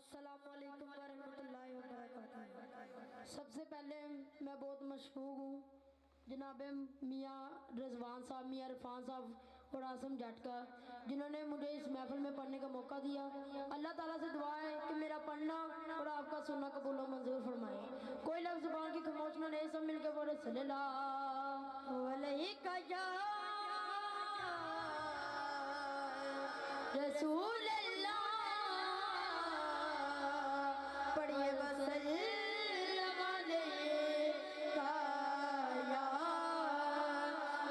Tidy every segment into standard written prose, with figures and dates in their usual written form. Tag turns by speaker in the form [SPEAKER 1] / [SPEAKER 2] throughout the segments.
[SPEAKER 1] السلام علیکم ورحمۃ اللہ وبرکاتہ۔ سب سے پہلے میں بہت مشکور ہوں جناب میاں رضوان صاحب، میاں عرفان صاحب اور عاصم جٹ کا، جنہوں نے مجھے اس محفل میں پڑھنے کا موقع دیا۔ اللہ تعالیٰ سے دعا ہے کہ میرا پڑھنا اور آپ کا سننا قبول و منظور فرمائے۔ کوئی لفظ زبان کی خاموش نہ رہے، سب مل کے پڑھے صلی اللہ علیہ یا رسول اللہ، پڑھیے وسلم علیکہ یا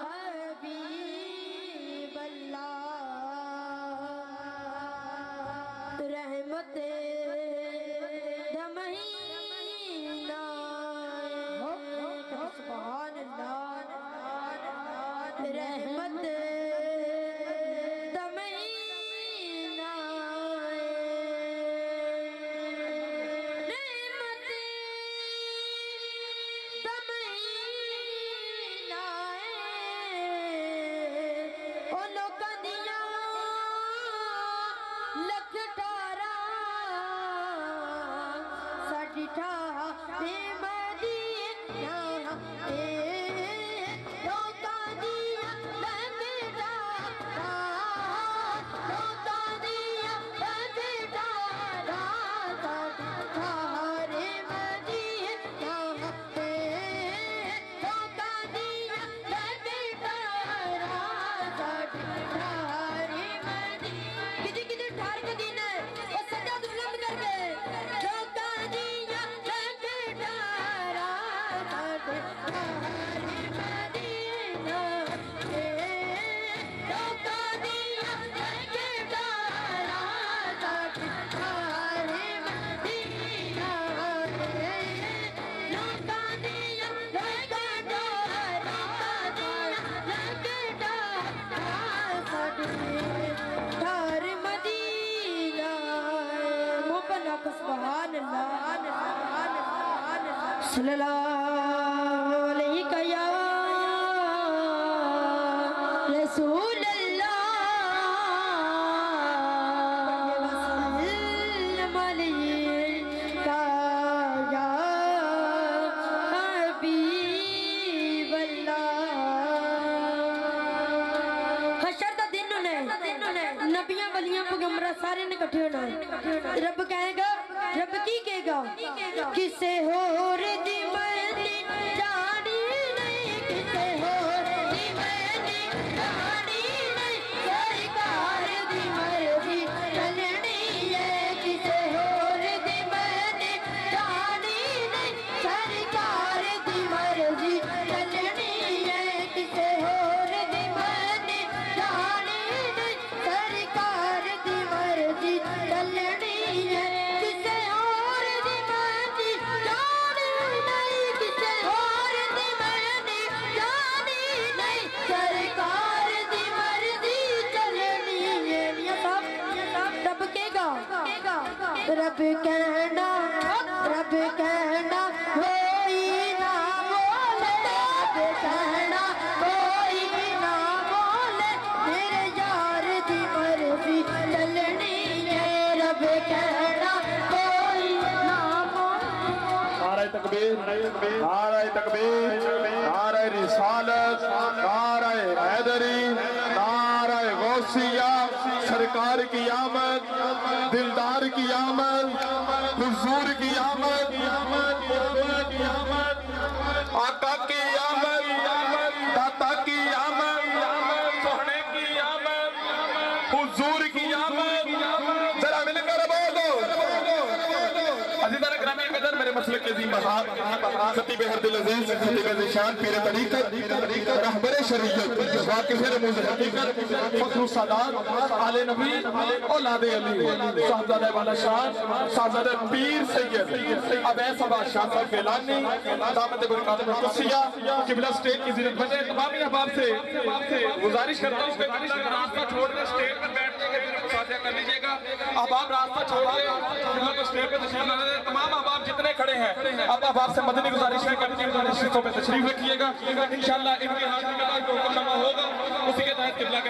[SPEAKER 1] حبیب اللہ، رحمت دمہینہ سبحان اللہ، رحمت صلی اللہ علیہ یا رسول اللہ، وسلم علیکہ یا حبیب اللہ۔ حشر دا دن ہونا ہے، نبیاں ولیاں پیغمبراں سارے نے اکٹھے ہونا ہے۔ رب کہے گا، رب کی کہے گا، کسے ہور دی مرضی جانی نہیں، کسے ہور دی مرضی جانی نہیں، سرکار دی مرضی چلنی ہے، کسے ہور دی مرضی جانی نہیں، سرکار دی مرضی چلنی ہے، کسے ہور دی مرضی جانی نہیں، سرکار دی مرضی چلنی ہے، کسے اور دی مرضی جانی نہیں، کسے اور دی مرضی جانی نہیں، سرکار دی مرضی چلنی ہے۔ میاں صاحب رب کہے گا، رب کہنا، رب کہنا کوئی نہ بولے، رب کہنا کوئی نہ بولے، میرے یار دی مرضی چلنی ہے، رب کہنا کوئی نہ بولے۔
[SPEAKER 2] نعرہ تکبیر، نعرہ تکبیر، نعرہ رسالت، نعرہ حیدری، نعرہ غوثیہ، سرکار کی آمد، دلدار کی آمد، حضور کی آمد، آقا کی آمد، داتا کی آمد، سونے کی آمد، حضور کی آمد، ذرا مل کر بولو۔ عزیزان اکرامی قدر، میرے مسلک کے عظیم بہار خطیب حرد العزیز، خطیب ذیشان، پیر طریقت، رہبر شریعت، واقف رموز حقیقت، فخر السادات، آل نبی، اولاد علی، صاحبزادہ والا شان، صاحبزادہ پیر سید ابیس عباس شاہ صاحب فیلانی، دامت برکات مقدسیہ، قبلہ سٹیٹ کی زیرت بجے، تمامی احباب سے گزارش کرتا ہوں کہ راستہ چھوڑ دیں، سٹیٹ پر بیٹھ کے فاتحہ کر لیجئے گا۔ احباب راستہ چھوڑ دیں، قبلہ کو سٹیٹ پر تشریف لانے دیں۔ تمام احباب جتنے کھڑے ہیں، اب احباب سے مدنی گزارش ہے کہ اپنی نشستوں پہ تشریف رکھیے گا۔ انشاءاللہ ان کی حاضری کا کوئی حکم نامہ ہوگا، اسی کے تحت قبلہ کے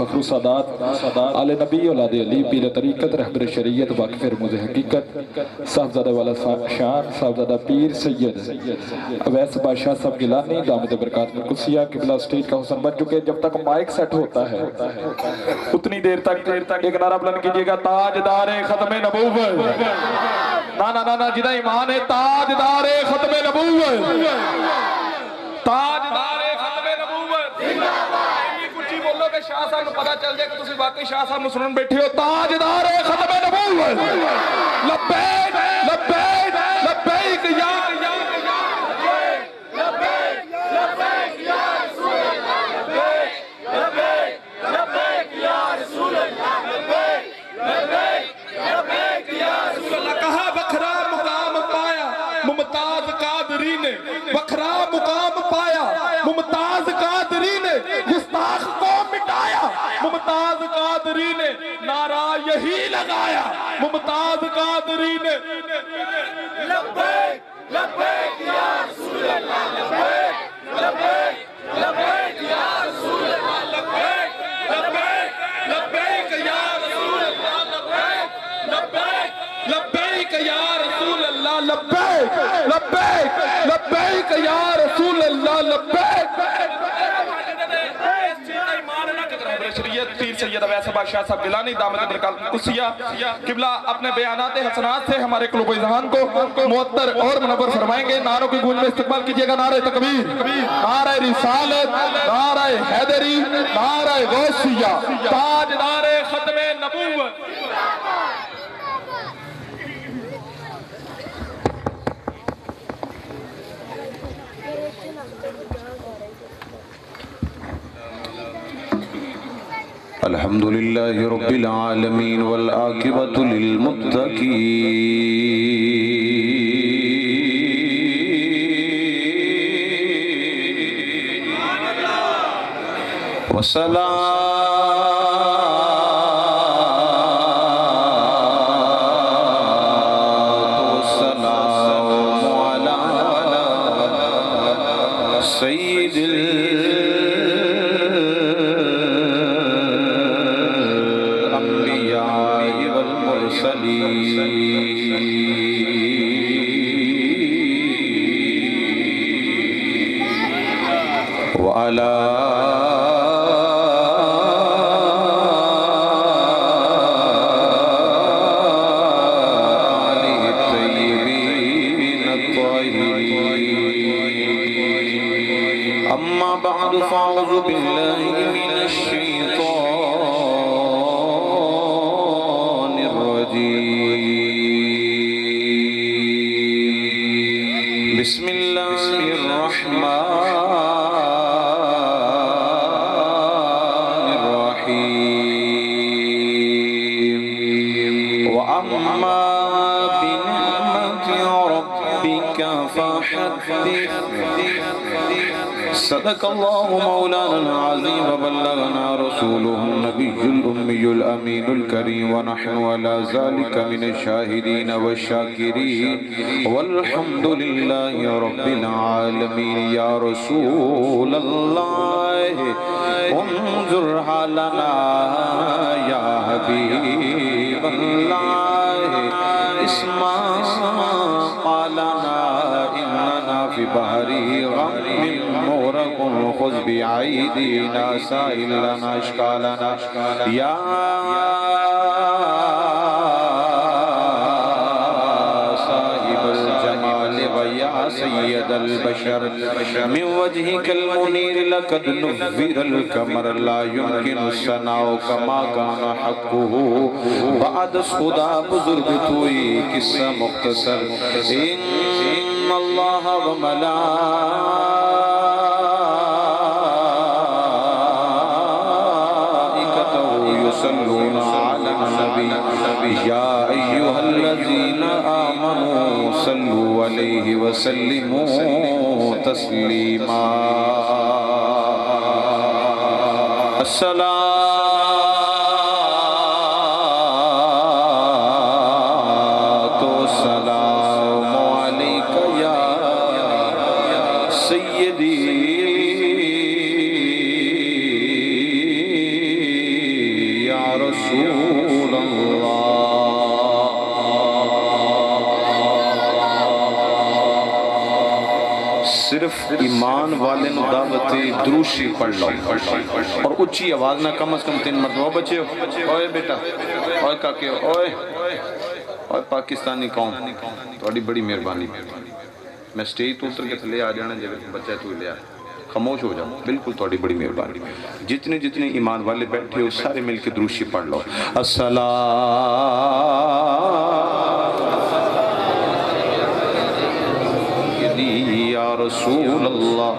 [SPEAKER 3] فخر السادات آل نبی اولاد علی پیر طریقت رہبر شریعت واقف رموز حقیقت صاحبزادہ والا شان صاحبزادہ پیر سید اویس بادشاہ صاحب گیلانی دامت برکات القدسیہ قبلہ اسٹیج کا حسن بن چکے. جب تک مائک سیٹ ہوتا ہے اتنی دیر تک ایک نعرہ بلند کیجئے گا تاجدار ختم نبوت. نا جدہ ایمان ہے تاجدار ختم نبوت, تاجدار ختم نبوت. کچھ ہی بولو کہ شاہ صاحب نے پتا چل جائے کہ تسی واقعی شاہ صاحب نے سنن بیٹھے ہو. تاجدار ختم نبوت لبیک لبیک لبیک یا وکھرا مقام پایا ممتاز قادری نے گستاخ کو مٹایا ممتاز قادری نے نعرہ یہی لگایا ممتاز قادری نے لبیک لبیک یا رسول اللہ لبیک لبیک لبیک یا رسول اللہ لبیک لبیک لبیک یا رسول اللہ لبیک لبیک لبیک یا رسول اللہ لبیک لبیک لبیک یا رسول اللہ لبیک. شریعت پیر سید اویس بادشاہ صاحب گیلانی دامت برکات القدسیہ قبلہ اپنے بیانات حسنات سے ہمارے قلوب و اذہان کو معطر اور منور فرمائیں گے. نعروں کی گونج میں استقبال کیجئے گا نعرہ تکبیر, نعرہ رسالت, نعرہ حیدری, نعرہ غوثیہ, تاجدار ختم نبوت.
[SPEAKER 4] الحمدللہ رب العالمین والعاقبۃ للمتقین بسم اللہ الرحمن الرحیم وَأَمَّا بِنِعْمَةِ رَبِّكَ فَحَدِّثْ. صدق اللہ مولانا العظیم وبلغنا رسولہ النبی الأمی الأمین الکریم ونحن على ذلك من الشاہدین والشاکرین والحمد للہ رب العالمین. یا رسول اللہ انظر حالنا یا حبیب اللہ اسمع قالنا اننا فی بحری غم مغرق خذ بعیدنا سائل لنا اشکالنا یا صاحب الجمال ویا سید البشر من وجهك المنیر لقد نفر القمر لا يمكن ثناؤ كما كان حقه بعد خدا بزرگ توئی قصہ مختصر. ان اللہ يصلون على النبي يا أيها الذين آمنوا صلوا عليه وسلموا تسليما. الصلاة والسلام عليك يا سيدي صرف ایمان والے نو دعوت دروشی پڑھ لو اور اچھی آواز نہ کم از کم 3 مرتبہ بچے ہو اوئے بیٹا اوئے کاکے اوئے اوئے پاکستانی قوم تھوڑی بڑی مہربانی میں سٹیج تو اتر کے تھلے آ جانا جب بچہ تو لے آ خاموش ہو جاؤ بالکل تھوڑی بڑی مہربانی جتنے جتنے ایمان والے بیٹھے ہو سارے مل کے دروشی پڑھ لو یا رسول اللہ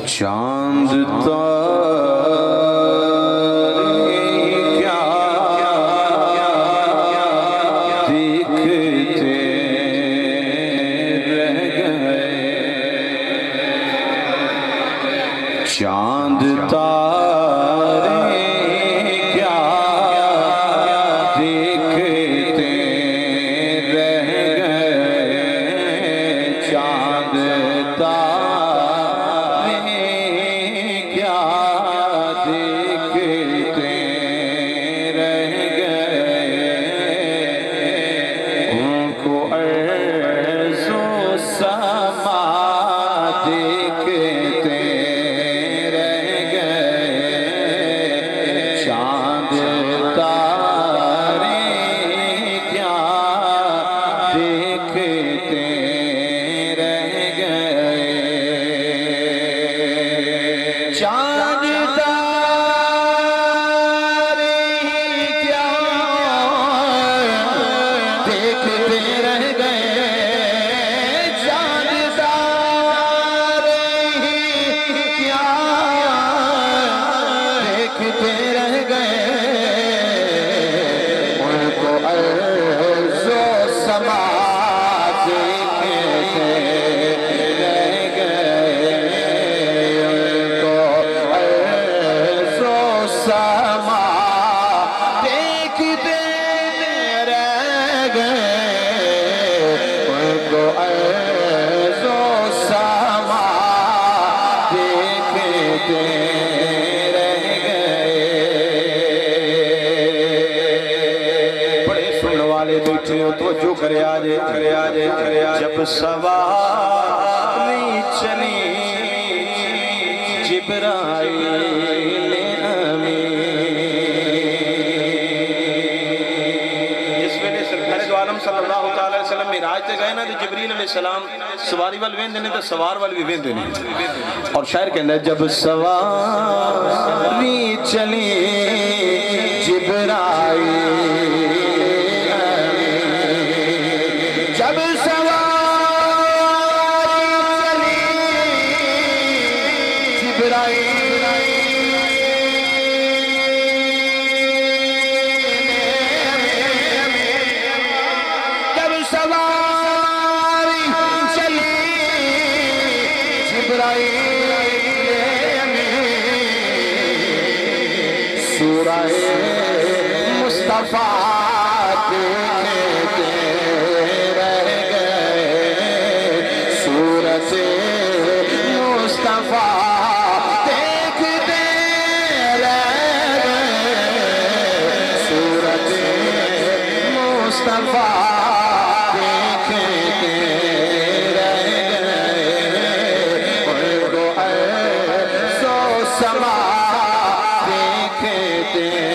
[SPEAKER 4] چاند تارے کیا دیکھتے رہ گئے چاند تارے کیا دیکھتے رہ گئے چاند تارے جب سواری چلی جبرائیل امین جس ویلے سرکار دو عالم صلی اللہ تعالی وسلم معراج تے گئے نا تے جبریل علیہ السلام سواری وال ویندے نے تے سوار وال بھی ویندے نے اور شاعر کہندا ہے جب سواری چلی جبرائیل مصطفیٰ دیکھتے رہ گئے صورت مصطفیٰ دیکھتے رہ گئے صورت مصطفیٰ دیکھتے رہ گئے کو سو سما دیکھتے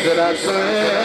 [SPEAKER 4] سدرت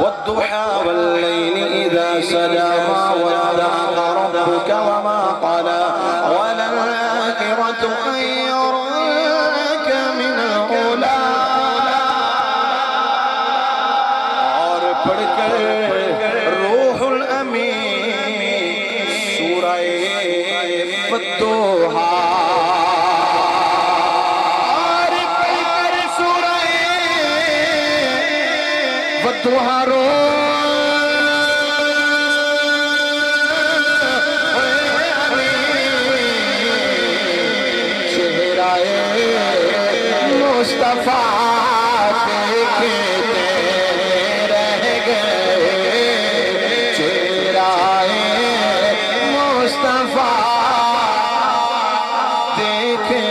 [SPEAKER 4] والضحى والليل إذا سجى ما ودعك ربك وما قلى وللآخرة خير لك من الأولى اور پڑھ کر روح الامین سورہ والضحى اور پڑھ کر سورہ والضحى مصطفیٰ دیکھتے رہ گئے چہرہ مصطفیٰ دیکھتے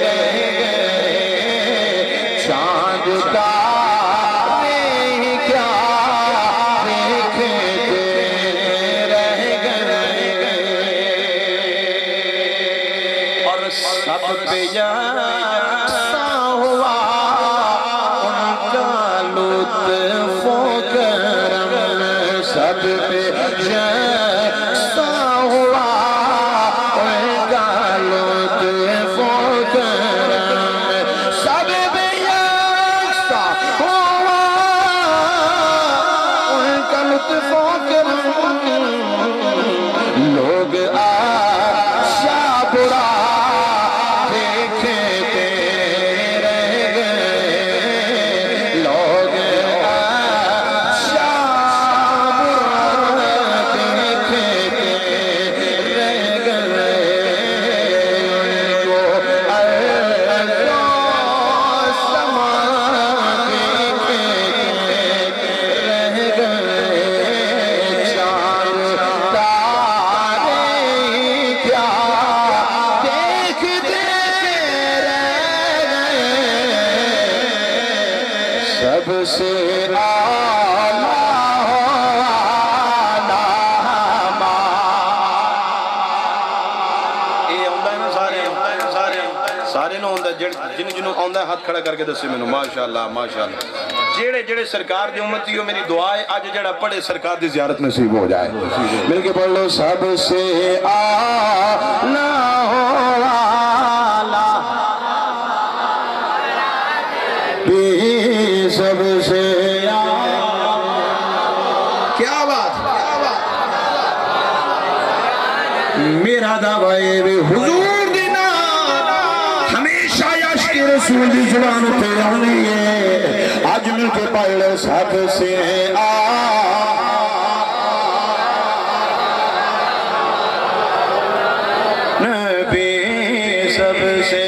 [SPEAKER 4] رہ گئے چاند تارے کیا دیکھتے رہ گئے اور سب پہ سب پہ جیسا ہوا ان کا لطف و کرم سب پہ یکساں ہوا ان کا لطف و کرم لوگ آشا برا دیکھتے رہ گئے لوگ سب سے سارے نو ہوندا جنوں آندا ہاتھ کھڑا کر کے دسے مینوں ماشاءاللہ ماشاءاللہ جڑے جڑے سرکار دی امتی ہو میری دعا ہے اج جڑا پڑھے سرکار دی زیارت نصیب ہو جائے مل کے پڑھ لو سب سے اعلی سب سے کیا بات میرا دعوی حضور دینا ہمیشہ عشق رسول دی زبان تے آنی ہے آج مل کے پڑھ لو سب سے نبی سب سے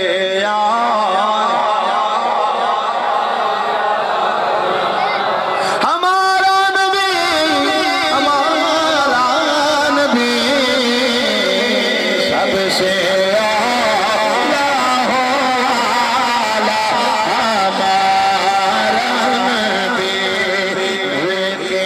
[SPEAKER 4] کے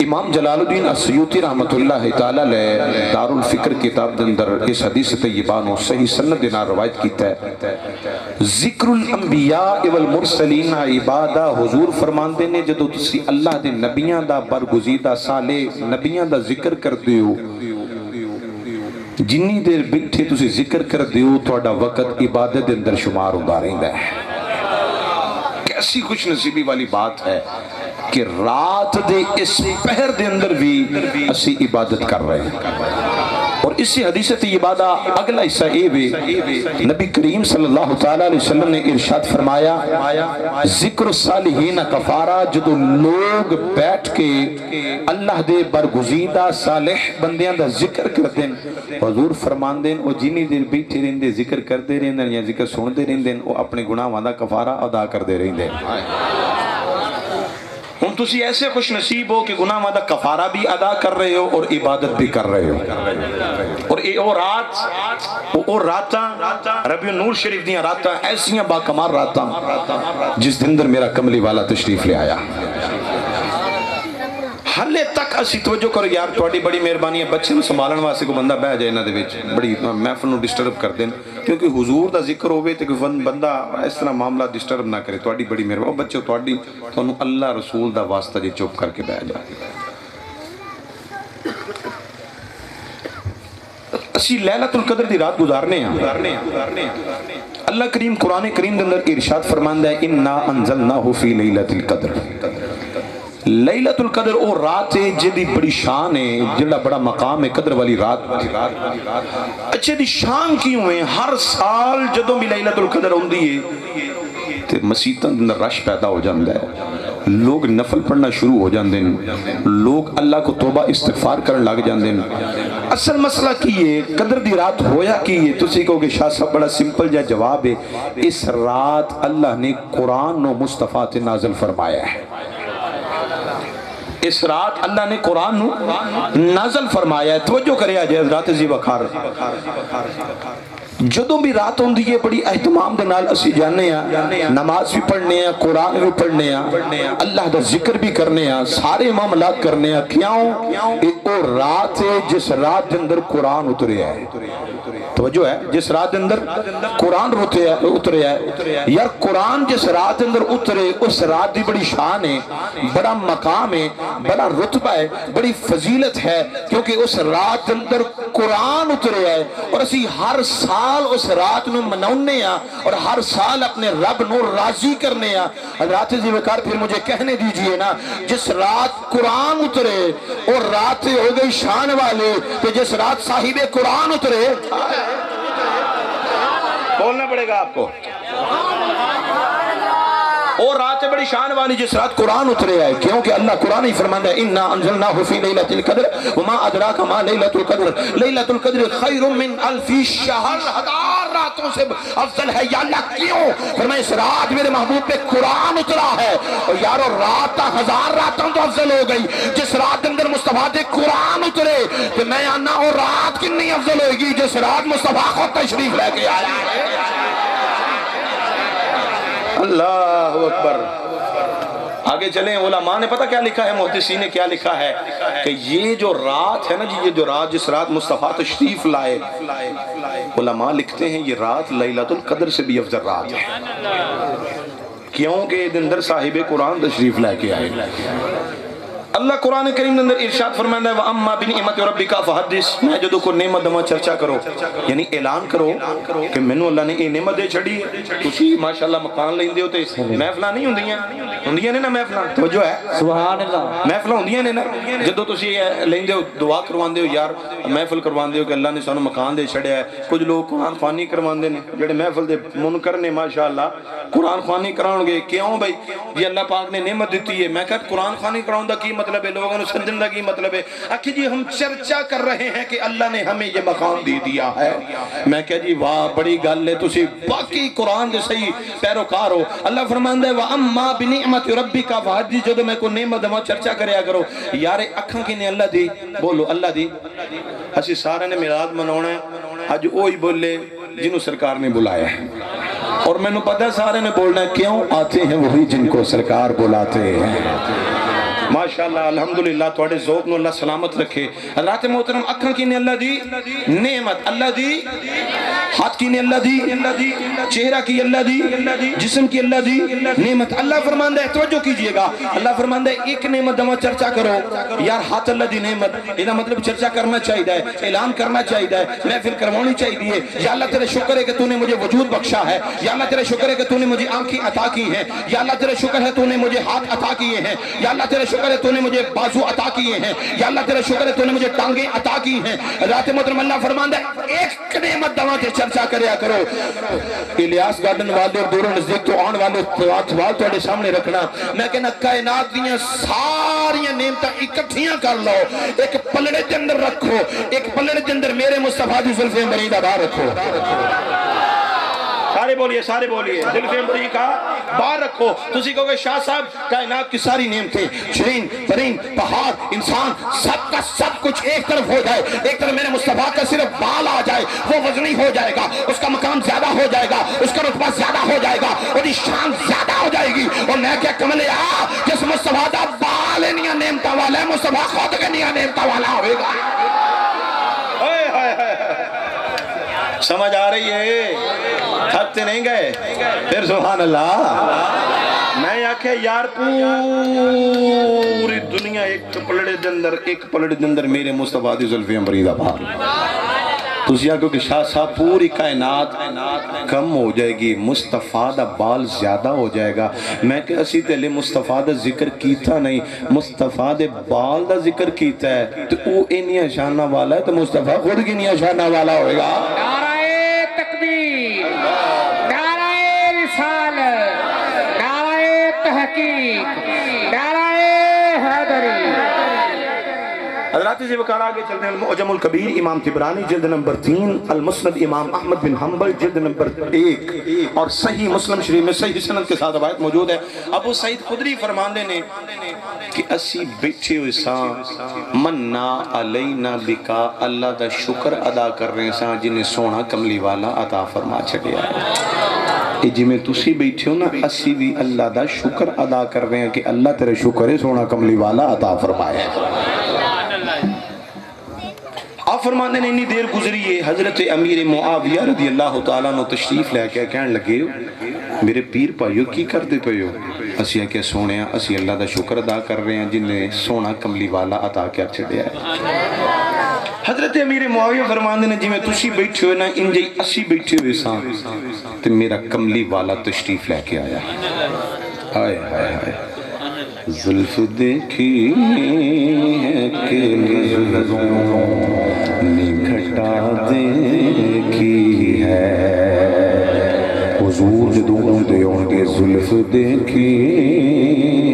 [SPEAKER 4] امام جلال الدین السیوطی رحمت اللہ تعالی علیہ دار الفکر کتاب دے اندر اس حدیث طیبہ نو صحیح سند دے نال روایت کیتا ہے ذکر الانبیاء والمرسلین عبادہ حضور فرماندے نے جدو تسی اللہ دے نبیاں دا برگزیدہ صالح نبیاں دا ذکر کردے ہو جنی دیر بیٹھے تسی ذکر کردے ہو تہاڈا وقت عبادت دے اندر شمار ہوندا رہندا ہے کیسی خوش نصیبی والی بات ہے کہ رات دے اس پہر دے اندر بھی اسی عبادت کر رہے ہیں اور اسی حدیث طیبہ دا اگلا حصہ اے وے نبی کریم صلی اللہ تعالی علیہ وسلم نے ارشاد فرمایا ذکر الصالحین کفارہ جدو لوگ بیٹھ کے اللہ دے برگزیدہ صالح بندیاں دا ذکر کر دیں حضور فرمان دیں وہ جنی دیر بیٹھے رہندے ذکر کردے رہندے یا ذکر سندے رہندے وہ اپنے گناہاں دا کفارہ ادا کردے رہندے ہم تسی ایسے خوش نصیب ہو کہ گناہ مادہ کفارہ بھی ادا کر رہے ہو اور عبادت بھی کر رہے ہو اور راتاں ربیع النور شریف دیاں راتاں ایسیاں باکمال راتاں جس دن در میرا کملی والا تشریف لے آیا حلے تک اسی توجہ کرو یار تواڈی بڑی مہربانی ہے بچے نوں سنبھالن واسطے کوئی بندہ بہ جائے انہاں دے وچ بڑی محفل نوں ڈسٹرب کر دین کیونکہ حضور دا ذکر ہوے تے کوئی بندہ اس طرح معاملہ ڈسٹرب نہ کرے تواڈی بڑی مہربانی بچے تانوں اللہ رسول دا واسطہ جے چپ کر کے بہ جائے اسی لیلۃ القدر دی رات گزارنے ہیں اللہ کریم قرآن کریم دے اندر ارشاد فرماندا ہے انا انزلناہ فی لیلۃ القدر لیلۃ القدر او رات ہے جدی بڑی شان ہے جڑا بڑا مقام ہے قدر والی رات اچھے دی شان کیوں ہے ہر سال جدوں بھی لیلۃ القدر ہوندی ہے تے مسیتاں دے اندر رش پیدا ہو جاندا ہے لوگ نفل پڑھنا شروع ہو جاندے ہیں لوگ اللہ کو توبہ استغفار کرن لگ جاندے ہیں اصل مسئلہ کی ہے قدر دی رات ہویا کی ہے تسی کہو کہ شاہ صاحب بڑا سمپل جا جواب ہے اس رات اللہ نے قرآن و مصطفیٰ تے نازل فرمایا ہے اس رات اللہ نے قرآن نازل فرمایا ہے توجہ کرے آجائے حضرات زی وقار جدوں بھی رات ہوندی ہے بڑی اہتمام دے نال اسی جاننے ہیں نماز بھی پڑھنے ہیں قرآن بھی پڑھنے ہیں اللہ دا ذکر بھی کرنے ہیں سارے معاملات کرنے ہیں کیوں ایک اور رات ہے جس رات دے اندر قرآن اترے ہے توجہ ہے جس رات دے اندر قرآن اترے ہے یار قرآن جس رات دے اندر اترے اس رات دی بڑی شان ہے بڑا مقام ہے بڑا رتبہ ہے بڑی فضیلت ہے کیونکہ اس رات دے اندر قرآن اترے ہے اور اسی ہر سال اس رات میں منونے ہیں اور ہر سال اپنے رب نو راضی کرنے ہیں حضرات زی وقار پھر مجھے کہنے دیجئے نا جس رات قرآن اترے اور رات ہو گئی شان والے تو جس رات صاحب قرآن اترے بولنا پڑے گا آپ کو اور رات بڑی شان والی جس رات قرآن اترے آئے کیونکہ اللہ قرآن ہی فرماندہ ہے اِنَّا أَنزَلْنَاهُ فِي لَيْلَةِ الْقَدْرِ وَمَا أَدْرَاكَ مَا لَيْلَةُ الْقَدْرِ لَيْلَةُ الْقَدْرِ خَيْرٌ مِّنْ أَلْفِ شَهْرٍ ہزار راتوں سے افضل ہے یا اللہ کیوں فرمایا اس رات میرے محبوب پہ قرآن اترا ہے اور یارو رات ہزار راتوں تو افضل ہو گئی جس رات اندر مصطفیٰ دے قرآن اترے کہ میں آنا اور رات کنی افضل ہوئے گی جس رات مصطفیٰ خود تشریف لے کے آیا اللہ اکبر آگے چلیں علماء نے پتہ کیا لکھا ہے محدثین نے کیا لکھا ہے کہ یہ جو رات ہے نا جی یہ جو رات جس رات مصطفیٰ تشریف لائے علماء لکھتے ہیں یہ رات لیلۃ القدر سے بھی افضل رات ہے کیونکہ دن در صاحب قرآن تشریف لے کے آئے اللہ قرآن کریم اندر ارشاد فرمائندہ ہے وَأَمَّا بِنِعْمَةِ رَبِّكَ فَحَدِّثْ میں جدو کو نعمت دما چرچا کرو یعنی اعلان کرو کہ منو اللہ نے یہ نعمت دے چھڑی تسی ماشاءاللہ مکان لیندے ہو تے محفلہ نہیں ہوندیاں نے نا محفلہ توجہ ہے سبحان اللہ محفلہ ہوندیاں نے نا جدو تسی لیندے ہو دعا کرواندے ہو یار محفل کرواندے ہو کہ اللہ نے سانو مکان دے چھڑیا ہے کچھ لوگ قرآن خوانی کرواندے نے جڑے محفل دے منکر نے ماشاءاللہ قرآن خوانی کراؤں گے کیوں بھائی یہ اللہ پاک نے نعمت دیتی ہے میں کہتا قرآن خوانی کراؤں دا کی مطلب ہے لوگوں نے سمجھن لگی مطلب ہے اکھی جی ہم چرچا کر رہے ہیں کہ اللہ نے ہمیں یہ مقام دے دیا ہے میں کہا جی واہ بڑی گل ہے تسی باقی قرآن دے صحیح پیروکار ہو اللہ فرماندہ ہے وَأَمَّا بِنِعْمَةِ رَبِّكَ فَحَدِّثْ جو میں کو نعمت دما چرچا کریا کرو یار اکھاں کی نے اللہ دی بولو اللہ دی اسی سارے نے میلاد مناونا ہے آج وہی بولے جنہوں سرکار نے بلایا ہے اور میں نے پتہ سارے نے بولنا ہے کیوں آتے ہیں وہی جن کو سرکار بلاتے ہیں ماشاءاللہ الحمدللہ تواڈے ذوق نو اللہ سلامت رکھے حضرات محترم اکھاں کی نے اللہ دی نعمت اللہ دی ہاتھ کی نے اللہ دی چہرہ کی اللہ دی جسم کی اللہ دی نعمت اللہ فرماندا ہے توجہ کیجئے گا اللہ فرماندا ہے ایک نعمت دما چرچا کرو یار ہاتھ اللہ دی نعمت یہ مطلب چرچا کرنا چاہیے اعلان کرنا چاہیے محفل کروانی چاہیے یا اللہ تیرے شکر ہے کہ تو نے مجھے وجود بخشا ہے یا اللہ تیرے شکر ہے کہ تو نے مجھے آنکھیں عطا کی ہیں یا اللہ تیرے شکر ہے تو نے مجھے ہاتھ عطا کیے ہیں یا اللہ تیرے شکر ہے تو نے مجھے بازو عطا کیے ہیں یا اللہ تیرے شکر ہے تو نے مجھے ٹانگیں عطا کی ہیں رات محترم اللہ فرماندا ہے ایک نعمت دوا تے چرچا کریا کرو الیاس گارڈن والے اور دوروں نزدیک تو آن والے سوال تواڈے سامنے رکھنا میں کہنا کائنات دیاں ساری نعمتاں اکٹھیاں کر لو ایک پلڑے دے اندر رکھو ایک پلڑے دے اندر میرے مصطفیٰ دی زلفیں بریدہ باہر رکھو سارے بولیے زلفیں بری کا باہر رکھو تسی کہو کہ شاہ صاحب کائنات کی ساری نعمتیں شرین پرین پہاڑ انسان سب کا سب کچھ ایک طرف ہو جائے ایک طرف میرے مصطفیٰ کا صرف بال آ جائے وہ وزنی ہو جائے گا اس کا مقام زیادہ ہو جائے گا اس کا رتبہ زیادہ ہو جائے گا اور شان زیادہ ہو جائے گی اور میں کیا کملے جس مصطفیٰ دا بال انیاں نعمتاں والا ہے مصطفیٰ خود کے نیاں نعمتاں والا ہوئے گا سمجھ آ رہی ہے تھکتے نہیں گئے پھر سبحان اللہ میں آکھے یار پوری دنیا ایک پلڑے دے اندر میرے مصطفیٰ دی زلفیں بریدہ باہر تسی آکھو کہ شاہ صاحب پوری کائنات کم ہو جائے گی مصطفیٰ دا بال زیادہ ہو جائے گا میں کہ اسی تیلے مصطفیٰ دا ذکر کیتا نہیں مصطفیٰ دے بال دا ذکر کیتا ہے تو وہ انہی شانہ والا ہے تو مصطفیٰ خود کی انہی شانہ والا ہوئے گا تکبیر نعرہ رسالت نعرہ تحقیق نعرہ حیدری حضرات سے بکار آگے چلتے ہیں المعجم الکبیر امام طبرانی جلد نمبر 3 المسند امام احمد بن حنبل جلد نمبر 1 اور صحیح مسلم شریف میں صحیح سند کے ساتھ روایت موجود ہے ابو سعید خدری فرماندے نے کہ اسی بیٹھے ہوئے ساں مننا علینا بکا اللہ دا شکر ادا کر رہے ساں جنہیں سونا کملی والا عطا فرما چھڑیا ہے جی میں تسی بیٹھے ہو نا اسی بھی اللہ دا شکر ادا کر رہے ہیں کہ اللہ تیرے شکر ہے سونا کملی والا عطا فرمایا آپ فرمانے نے انی دیر گزری ہے حضرت امیر معاویہ رضی اللہ تعالیٰ نے تشریف لے کے کہنے لگے میرے پیر پائیو کی کرتے پائیو اسی ہے کہ سونے ہیں اسی اللہ دا شکر ادا کر رہے ہیں جنہیں سونا کملی والا عطا کیا چھڑیا ہے حضرت امیر معاویہ فرمانے نے جی میں تسی بیٹھے ہوئے نا انجھے اسی بیٹھے ہوئے ساں تو میرا کملی والا تشریف لے کے آیا آئے آئے آئے زلف دیکھی ہے کہ نظروں نے گھٹا دیکھی ہے حضور جدوں دے ہونگے زلف دیکھی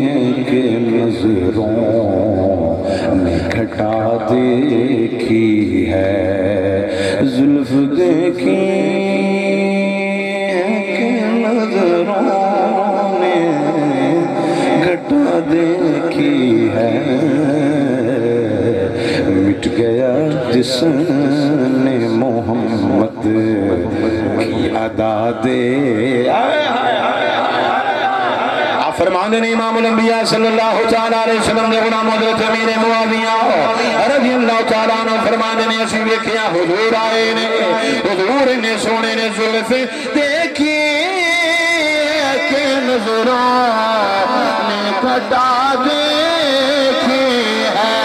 [SPEAKER 4] ہے کہ نظروں نے گھٹا دیکھی ہے زلف دیکھی ہے کہ نظروں گھٹا دیکھی ہے مٹ گیا جس نے محمد کی ادا دے آپ فرمانے نے امام الانبیاء صلی اللہ علیہ وسلم نے غلام حضرت امیر معاویہ رضی اللہ تعالیٰ عنہ فرمانے نے اسی دیکھیا حضور آئے نے حضور نے سونے نے زلف دیکھی کہ نظروں نے گھٹا دیکھی ہے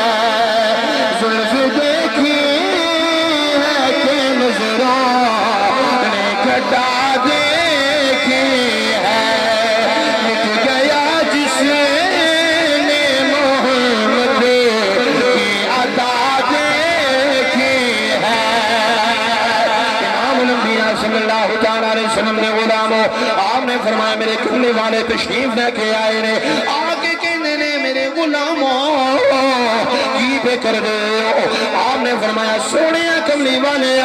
[SPEAKER 4] زلف دیکھی ہے کہ نظروں نے گھٹا دیکھی ہے مٹ گیا جس نے محمد کی ادا دیکھی ہے امام الانبیاء صلی اللہ علیہ وسلم نے غلاموں آپ نے فرمایا میرے کملی والے تشریف لے کے آئے نے آگے کہنے نے میرے غلاموں کی بے کر دے آپ نے فرمایا سونے کملی والے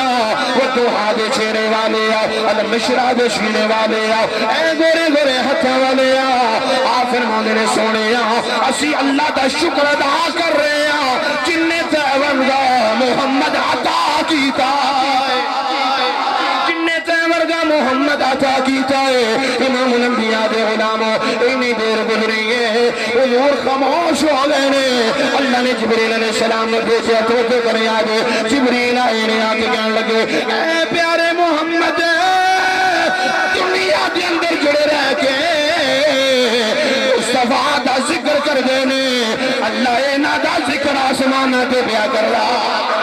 [SPEAKER 4] وہ تو ہادے چہرے والے المشرا دے شینے والے اے گورے گورے ہتھا والے آپ فرمانے نے سونے اسی اللہ دا شکر ادا کر رہے ہیں جن نے تیون دا محمد عطا کیتا جن نے تیون
[SPEAKER 5] دا محمد عطا کیتا ہے امام الانبیاء دے غلاموں اینی دیر گزری ہے حضور خاموش ہو گئے نے اللہ نے جبریل علیہ السلام نے بھیجا توجہ کریں آگے جبریل آئے نے آ کے کہنے لگے اے پیارے محمد دنیا کے اندر جڑے رہ کے مصطفیٰ دا ذکر کر دینے اللہ اینا دا ذکر آسمانہ تے پیا کر رہا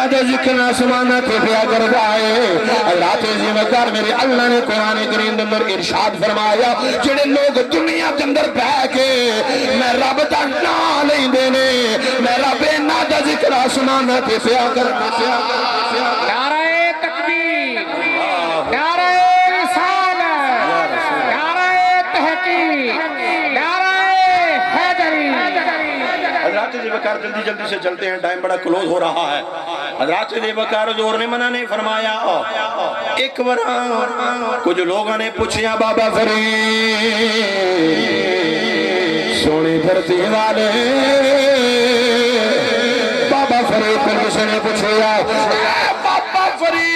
[SPEAKER 5] دا ذکر آسمانہ تے پیا کر رہا ہے رات زمکار میرے اللہ نے قرآن کریم اندر ارشاد فرمایا جڑے لوگ دنیا کے اندر بہ کے میں رب دا نام نہیں دینے میں رب اینا دا ذکر آسمانہ تے پیا کر
[SPEAKER 6] نعرہ تکبیر نعرہ رسالت نعرہ تحقیق نعرہ حیدری
[SPEAKER 5] حضرات زیبکار جلدی جلدی سے چلتے ہیں ٹائم بڑا کلوز ہو رہا ہے حضرات زیبکار حضور نے منع نہیں فرمایا ایک بار کچھ لوگوں نے پوچھیا بابا فرید سونی دھرتی والے بابا فرید پر کسی نے پوچھیا بابا فرید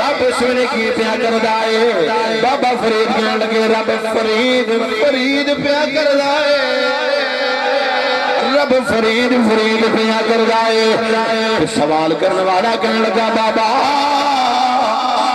[SPEAKER 5] رب سونے کی پیا کر دائے بابا فرید کہنے لگے رب فرید پیا کر دائے رب فرید پیا کر دائے سوال کرنے والا کہنے لگا بابا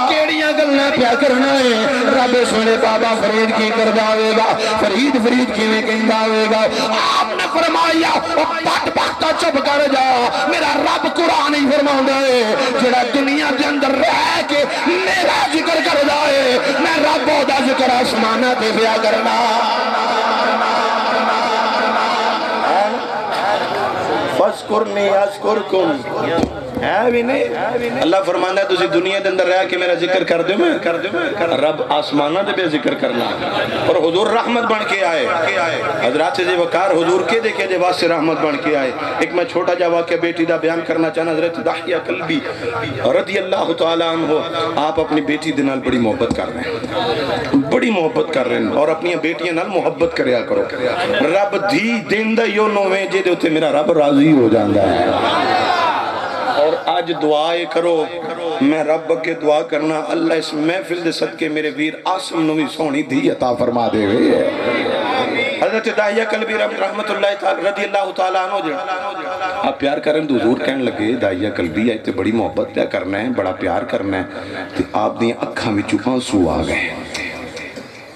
[SPEAKER 5] کیڑیاں گلنا پیا کرنا ہے رب سونے بابا فرید کی کر داوے گا فرید کی میں کہیں داوے گا آپ نے فرمایا پٹ پکتا چپ کر جا میرا رب قرآن ہی فرماؤں ہے جڑا دنیا کے اندر رہ کے میرا ذکر کر دائے میں رب دا ذکر آسمانہ تے پیا کرنا فَاسْكُرْنِي أَذْكُرْكُمْ ہے بھی نہیں اللہ فرمانا ہے تسی دنیا دے اندر رہ کے میرا ذکر کر دے میں رب آسمانہ دے بے ذکر کرنا اور حضور رحمت بن کے آئے حضرات سے وقار حضور کے دیکھے دے واسطے رحمت بن کے آئے ایک میں چھوٹا جا واقعہ بیٹی دا بیان کرنا چاہنا حضرت داحیہ کلبی رضی اللہ تعالیٰ عنہ آپ اپنی بیٹی دے نال بڑی محبت کر رہے ہیں بڑی محبت کر رہے ہیں اور اپنی بیٹیاں نال محبت کریا کرو رب دی دن دا یو نویں جے دے ہوتے میرا رب راضی ہو جاندہ ہے اور آج دعائے کرو میں رب کے دعا کرنا اللہ اس محفل دے صدقے میرے ویر آسم نوی سونی دی عطا فرما دے ہوئے حضرت داحیہ کلبی رحمت اللہ رضی اللہ تعالیٰ عنہ آپ پیار کریں تو حضور کہنے لگے داحیہ کلبی آئے تے بڑی محبت پیا کرنا ہے بڑا پیار کرنا ہے تے آپ دیں اکھاں میں چکاں سو آ گئے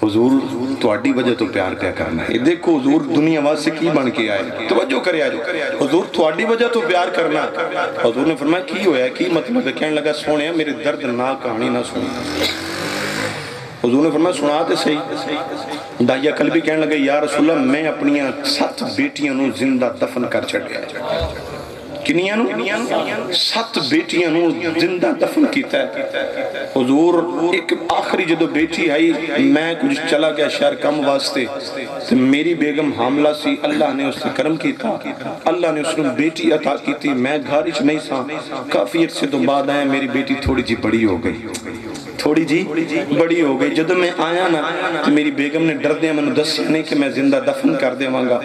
[SPEAKER 5] حضور تواڈی وجہ تو پیار کیا کرنا ہے دیکھو حضور دنیا واسطے کی بن کے آئے توجہ کرے آئے حضور تواڈی وجہ تو پیار کرنا حضور نے فرمایا کی ہویا ہے کی مطلب ہے کہنے لگا سونے میرے دردناک کہانی نہ سنی حضور نے فرمایا سنا تے صحیح داحیہ کلبی کہنے لگا یا رسول اللہ میں اپنی 7 بیٹیاں نو زندہ دفن کر چھڑیا کنیاں نو 7 بیٹیاں نو زندہ دفن کیتا ہے حضور ایک آخری جدو بیٹی آئی میں کچھ چلا گیا شہر کم واسطے تو میری بیگم حاملہ سی اللہ نے اس سے کرم کیتا اللہ نے اس نے بیٹی عطا کی تھی میں گھارش نہیں سا کافی عرصے تو بعد آیا میری بیٹی تھوڑی جی بڑی ہو گئی تھوڑی جی بڑی ہو گئی جدو میں آیا نا تو میری بیگم نے ڈر دیا میں نے دس نہیں کہ میں زندہ دفن کر دے مانگا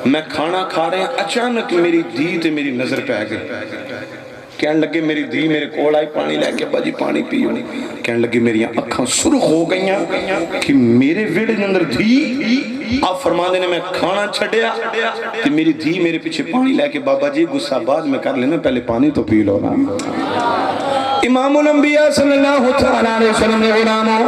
[SPEAKER 5] میں کھانا کھا رہے ہیں اچانک میری دی تے میری نظر پہ آگئے کہنے لگے میری دی میرے کول آئی پانی لے کے باجی پانی پیو کہنے لگے میری آنکھاں سرخ ہو گئیاں کہ میرے ویڑے اندر دھی آپ فرما دینے میں کھانا چھڑیا کہ میری دھی میرے پیچھے پانی لے کے بابا جی غصہ بعد میں کر لینا پہلے پانی تو پی لو نا امام الانبیاء صلی اللہ علیہ وسلم نے غلاموں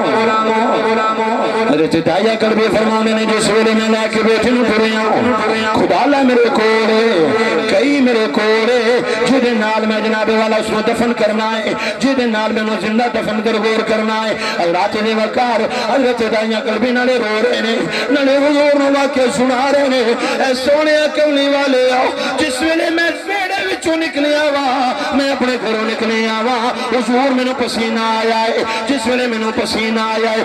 [SPEAKER 5] حضرت داحیہ کلبی فرمانے نے جس ویلے میں لے کے بیٹھے نو پڑیا خدا اللہ میرے کولے کئی میرے کولے جدے نال میں جناب والا اس کو دفن کرنا ہے جدے نال میں زندہ دفن درگور کرنا ہے حضرات نے وقار حضرت داحیہ کلبی نالے رو رہے نے نالے حضور نو واقع سنا رہے نے اے سونے کملی والے آؤ جس ویلے میں ویڑے وچوں نکلیا وا میں اپنے گھروں نکلیا وا حضور میں نے پسینہ آیا ہے جس ویلے میں نے پسینہ آیا ہے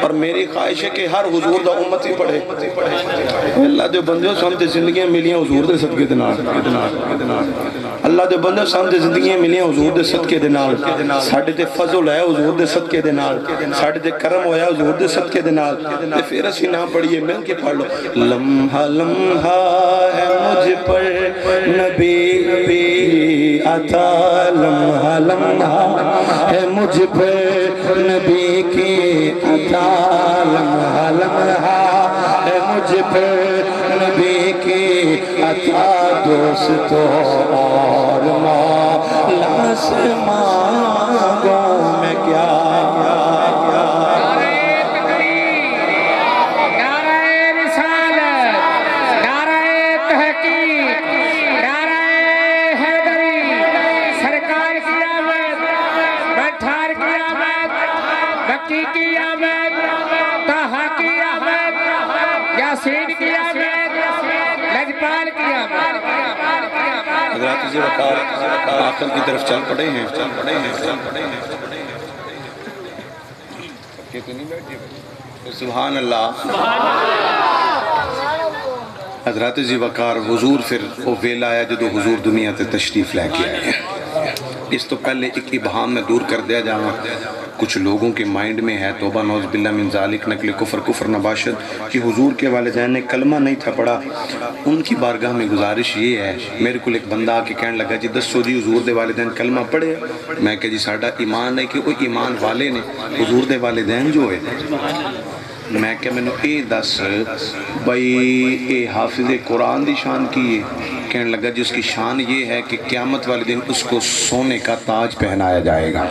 [SPEAKER 5] اور میری خواہش ہے کہ ہر حضور دا امتی پڑھے اللہ دے بندے سامتے زندگیاں ملیاں حضور دے صدقے دے نال اللہ دے بندے سامتے زندگیاں ملیاں حضور دے صدقے دے نال ساڈے تے فضل ہے حضور دے صدقے دے نال ساڈے تے کرم ہویا حضور دے صدقے دے نال تے پھر اسی نہ پڑھیے مل کے پڑھ لو لمحہ لمحہ ہے مجھ پر نبی عطا لمحہ لمحہ ہے مجھ پر نبی کی عطا لمحہ لمحہ ہے مجھ پر نبی کی عطا دوستوں اور مولا سے مانگوں میں کیا حضرات جی وقار آخر کی طرف چل پڑے ہیں سبحان اللہ حضرات جی وقار حضور پھر وہ ویلا آیا جدو حضور دنیا تے تشریف لے کے آئے اس تو پہلے ایک ابہام میں دور کر دیا جانا کچھ لوگوں کے مائنڈ میں ہے توبہ نعوذ باللہ من ذالک نقل کفر نباشد کہ حضور کے والدین نے کلمہ نہیں تھا پڑھا ان کی بارگاہ میں گزارش یہ ہے میرے کو ایک بندہ آ کے کہنے لگا جی دسو جی حضور دے والدین کلمہ پڑھے میں کہ جی ساڈا ایمان ہے کہ وہ ایمان والے نے حضور دے والدین جو ہے میں کہ میں نے اے دس بھائی اے حافظ قرآن دی شان کی ہے کہنے لگا جی اس کی شان یہ ہے کہ قیامت والے دن اس کو سونے کا تاج پہنایا جائے گا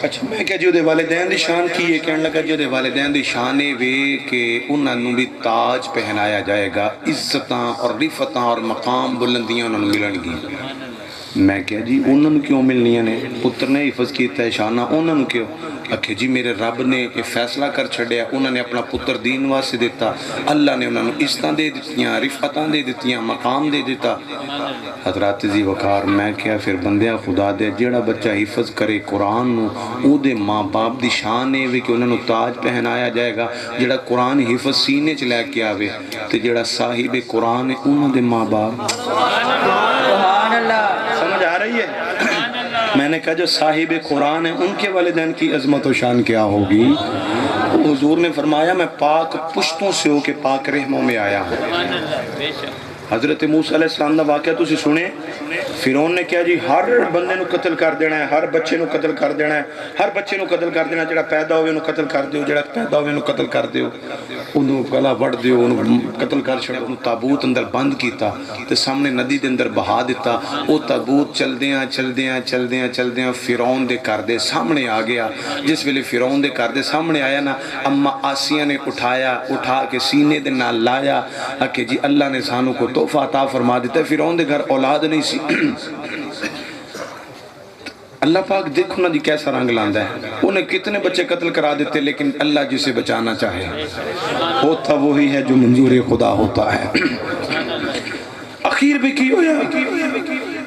[SPEAKER 5] اچھا میں کہا جو دے والدین دی شان کی ہے کہنے لگا جو دے والدین دی شانے وے کہ انہوں بھی تاج پہنایا جائے گا عزتاں اور رفتاں اور مقام بلندیاں انہوں ملن گی میں کہا جی انہوں کیوں ملنیاں نے پتر نے حفظ کیتا ہے شانہ انہوں کیوں کہ جی میرے رب نے یہ فیصلہ کر چھڑیا انہوں نے اپنا پتر دین واسطے دیتا اللہ نے انہوں نے عزتاں دے دیتیاں رفتاں دے دیتیاں مقام دے دیتا حضرات جی وقار میں کیا پھر بندیاں خدا دے جیڑا بچہ حفظ کرے قرآن نو او دے ماں باپ دی شان ہے کہ انہوں نے تاج پہنایا جائے گا جیڑا قرآن حفظ سینے چ لے کے آوے تے جیڑا صاحب قرآن ہے انہوں دے ماں باپ سبحان اللہ سمجھ آ رہی ہے میں نے کہا جو صاحب قرآن ہیں ان کے والدین کی عظمت و شان کیا ہوگی حضور نے فرمایا میں پاک پشتوں سے ہو کے پاک رحموں میں آیا ہوں حضرت موسیٰ علیہ السلام دا واقعہ تو سنے فرعون نے کیا جی ہر بندے نو قتل کر دینا ہے ہر بچے نو قتل کر دینا ہے ہر بچے نو قتل کر دینا جڑا پیدا ہوئے نو قتل کر دیو جڑا پیدا ہوئے نو قتل کر دیو انہوں گلا وڑ دیو انہوں قتل کر چھڑا انہوں تابوت اندر بند کیتا تے سامنے ندی دے اندر بہا دیتا او تابوت چل دیاں فرعون دے کر دے سامنے آ گیا جس ویلے فرعون دے کر دے سامنے آیا نا اما آسیہ نے اٹھا کے سینے دے نال لایا کہ جی اللہ نے سانوں کو تحفہ عطا فرما دیتا ہے فرعون دے گھر اولاد نہیں سی اللہ پاک دیکھو نا جی کیسا رنگ لاندا ہے انہیں کتنے بچے قتل کرا دیتے لیکن اللہ جسے بچانا چاہے ہوتا وہی ہے جو منظور خدا ہوتا ہے اخیر بھی کی ہویا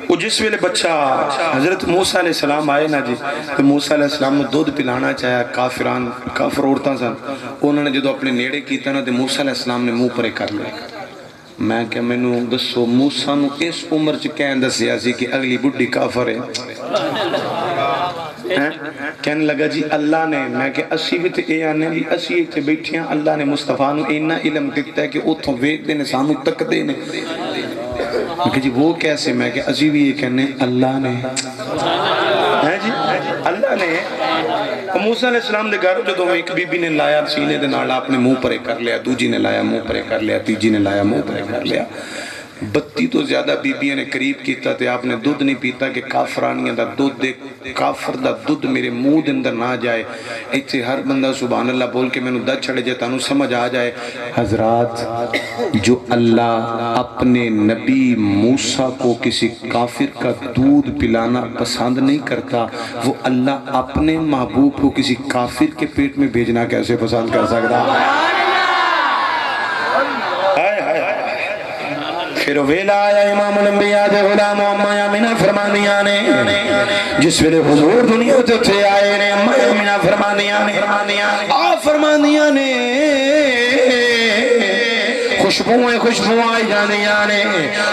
[SPEAKER 5] وہ جس ویلے بچہ حضرت موسیٰ علیہ السلام آئے نا جی تو موسیٰ علیہ السلام نے دودھ پلانا چاہیا کافر عورتاں سن انہوں نے جدو اپنے نیڑے کیتا نا تو موسیٰ علیہ السلام نے منہ پرے کر لیا میں کہ میں نے دسو موسیٰ نو اس عمر چ کہن دسیا سی کہ اگلی بڈھی کافر ہے کہنے لگا جی اللہ نے میں کہ اسی بھی تے اے آنے بھی اسی ایک تے بیٹھے ہیں اللہ نے مصطفیٰ نو اینا علم دیتا ہے کہ اتھوں ویک دینے سانو تک دینے میں کہ جی وہ کیسے میں کہ اسی بھی یہ کہنے اللہ نے جی اللہ نے موسیٰ علیہ السلام دے گھر جو ایک بی بی نے لایا سینے دے نال اپنے منہ پرے کر لیا دوجی نے لایا منہ پرے کر لیا تیجی نے لایا منہ پرے کر لیا 32 تو زیادہ بیبیاں نے قریب کیتا تے آپ نے دودھ نہیں پیتا کہ کافرانیاں دا دودھ دے کافر دا دودھ میرے منہ دے اندر نہ جائے ایتھے ہر بندہ سبحان اللہ بول کے میں نو دد چھڑے جائے تانوں سمجھ آ جائے حضرات جو اللہ اپنے نبی موسیٰ کو کسی کافر کا دودھ پلانا پسند نہیں کرتا وہ اللہ اپنے محبوب کو کسی کافر کے پیٹ میں بھیجنا کیسے پسند کر سکتا پھر ویلا آیا امام الانبیاء دے غلام اما آمینہ فرماندیاں نے جس ویلے حضور دنیا تے تھے آئے نے اما آمینہ فرماندیاں نے آپ فرماندیاں نے خوشبوئیں آئی جاندیاں نے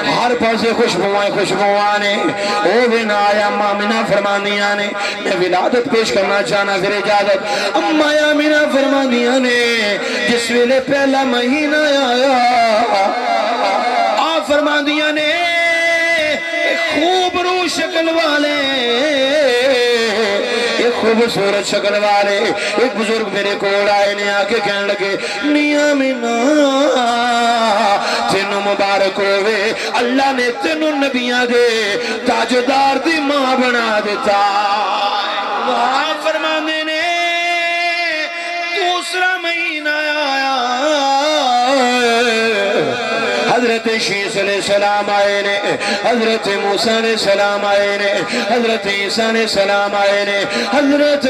[SPEAKER 5] ہر پاسے خوشبوئیں نے او بنا آیا اما آمینہ فرماندیاں نے میں ولادت پیش کرنا چاہنا پھر اجازت اما آمینہ فرماندیاں نے جس ویلے پہلا مہینہ آیا آپ فرماندیاں نے خوب رو شکل والے ایک خوبصورت شکل والے ایک بزرگ میرے کول آئے نے آکے کہنے لگے میاں آمینہ تینوں مبارک ہوئے اللہ نے تینوں نبیاں دے تاجدار دی ماں بنا دیتا آپ فرماندے نے دوسرا مہینہ آیا حضرت شیس علیہ السلام آئے نے حضرت موسیٰ علیہ السلام آئے نے حضرت عیسیٰ علیہ السلام آئے نے حضرت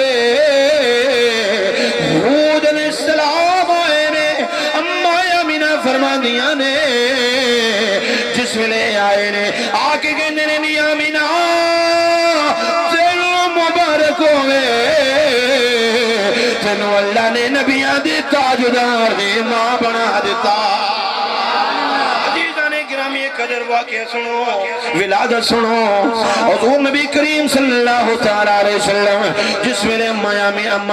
[SPEAKER 5] ہود علیہ السلام آئے نے اما آمینہ فرماندیاں نے جس ویلے آئے نے آکے کہنے نے نہیں آمینہ تینوں مبارک ہوئے تینوں اللہ نے نبیاں دی تاجدار دی ماں بنا دیتا قدر واقعہ سنو ولادت سنو حضور نبی کریم صلی اللہ علیہ وسلم جس ویلے اما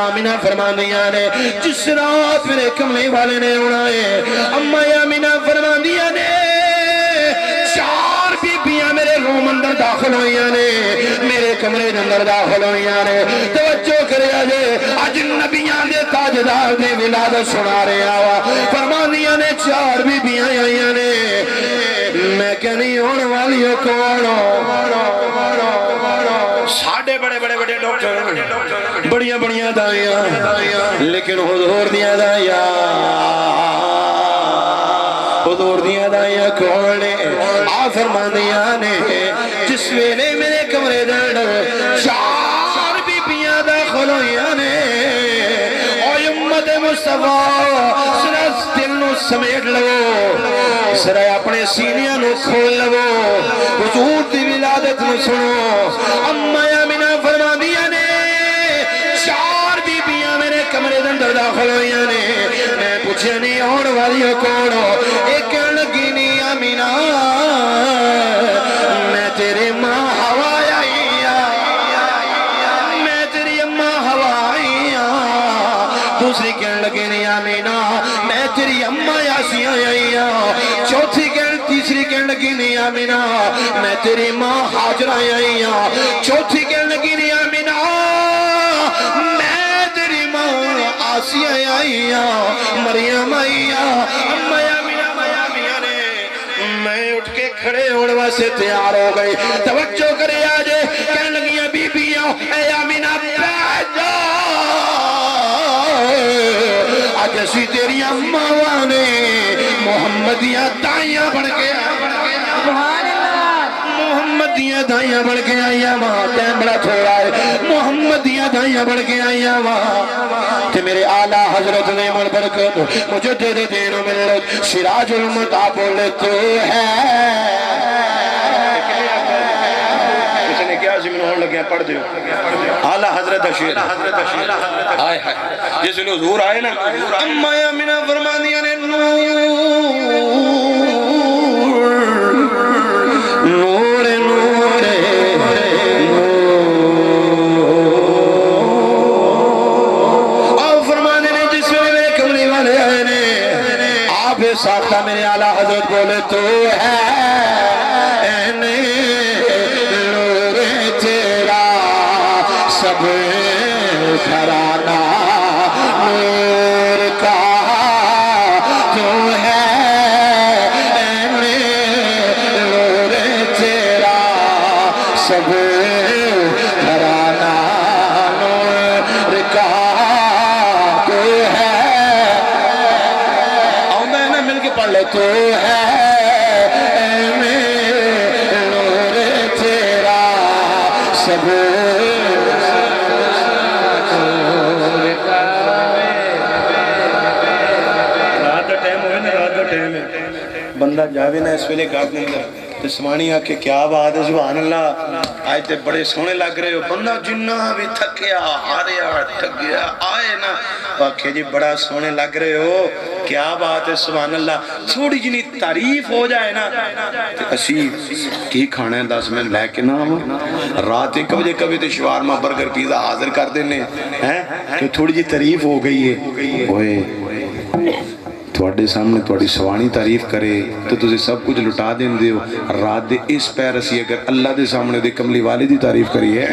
[SPEAKER 5] آمینہ فرماندیاں نے جس رات میرے کملے والے نے اڑائے اما آمینہ فرماندیاں نے چار بیبیاں میرے روم اندر داخل ہوئیاں نے میرے کمرے اندر داخل ہوئیاں نے توجہ کرے آجے آج نبیاں دے تاجدار دے ولادت سنا رہے آوا فرماندیاں نے چار بیبیاں آئیاں نے میں کہنی ہونے والی ہو کونو ساڑھے بڑے ڈاکٹر بڑیاں دائیاں لیکن حضور دیاں دائیاں کونے آپ فرماندیاں نے جس ویلے میرے کمرے دن چار بیبیاں داخل ہوئیاں نے اوہ امت مصطفیٰ سرس دل نو سمیٹ لگو سرے اپنے سینیاں نو کھول لگو حضور دی ولادت نو سنو اما آمینہ فرماندیاں نے چار بیبیاں میرے کمرے اندر داخل ہوئیاں نے میں پوچھے نہیں ہونے والی ہو کون ہو ایک کہنے لگی نہیں آمینہ میں تیری ماں ہوا آئی میں تیری اماں ہوا آئی دوسری کہنے لگی نہیں آمینہ میں تیری اماں یاسیاں آئی چوتھی تیسری کہنے لگی نہیں آمینہ میں تیری ماں حاجرہ آئی چوتھی کہنے لگی نہیں آمینہ میں تیری ماں آسیہ آئی مریم آئی اما آمینہ نے میں اٹھ کے کھڑے ہونے سے تیار ہو گئی توجہ کرے آجے کہنے لگیاں بیبیاں اے آمینہ بیٹھ جا آج اسی تیری اماں وانے محمدیہ دائیاں بڑھ کے محمدیہ دائیاں بڑھ کے آئیاں ماں ٹائم بڑا تھوڑا ہے محمدیہ دائیاں بڑھ کے آئیاں ماں کہ میرے آلہ حضرت نعم البرکت مجدد دین و ملت سراج المتا بولے تو ہے کسی نے کیا زمین ہونے لگے پڑھ دیو آلہ حضرت شیر آئے جس نے حضور آئے نا اما آمینہ فرماندیاں نے ساختہ میرے آلہ حضرت بولے تو ہے نور تیرا سب گھرانہ نور کا تو ہے نور تیرا سب گھرانہ نور کا تو ہے تو ہے نور تیرا سب رات ٹائم ہوئے نا رات ٹائم ہے بندہ جاوے نا اس ویلے گھر دے اندر تے سوانی آ کے کیا بات ہے سبحان اللہ آج تے بڑے سونے لگ رہے ہو بندہ جنہ بھی تھکیا ہاریا تھکیا آئے نا آکھے جی بڑا سونے لگ رہے ہو کیا بات ہے سبحان اللہ تھوڑی جنی تعریف ہو جائے نا تے اسی کی کھانا ہے 10 منٹ لے کے نا رات 1 بجے کبھی تے شوارما برگر پیزا حاضر کر دینے ہیں کہ تھوڑی جی تعریف ہو گئی ہے اوئے تھوڑے سامنے تھوڑی سوانی تعریف کرے تو تجھے سب کچھ لٹا دیں دے ہو رات دے اس پیر اسی اگر اللہ دے سامنے دے کملی والی دی تعریف کری ہے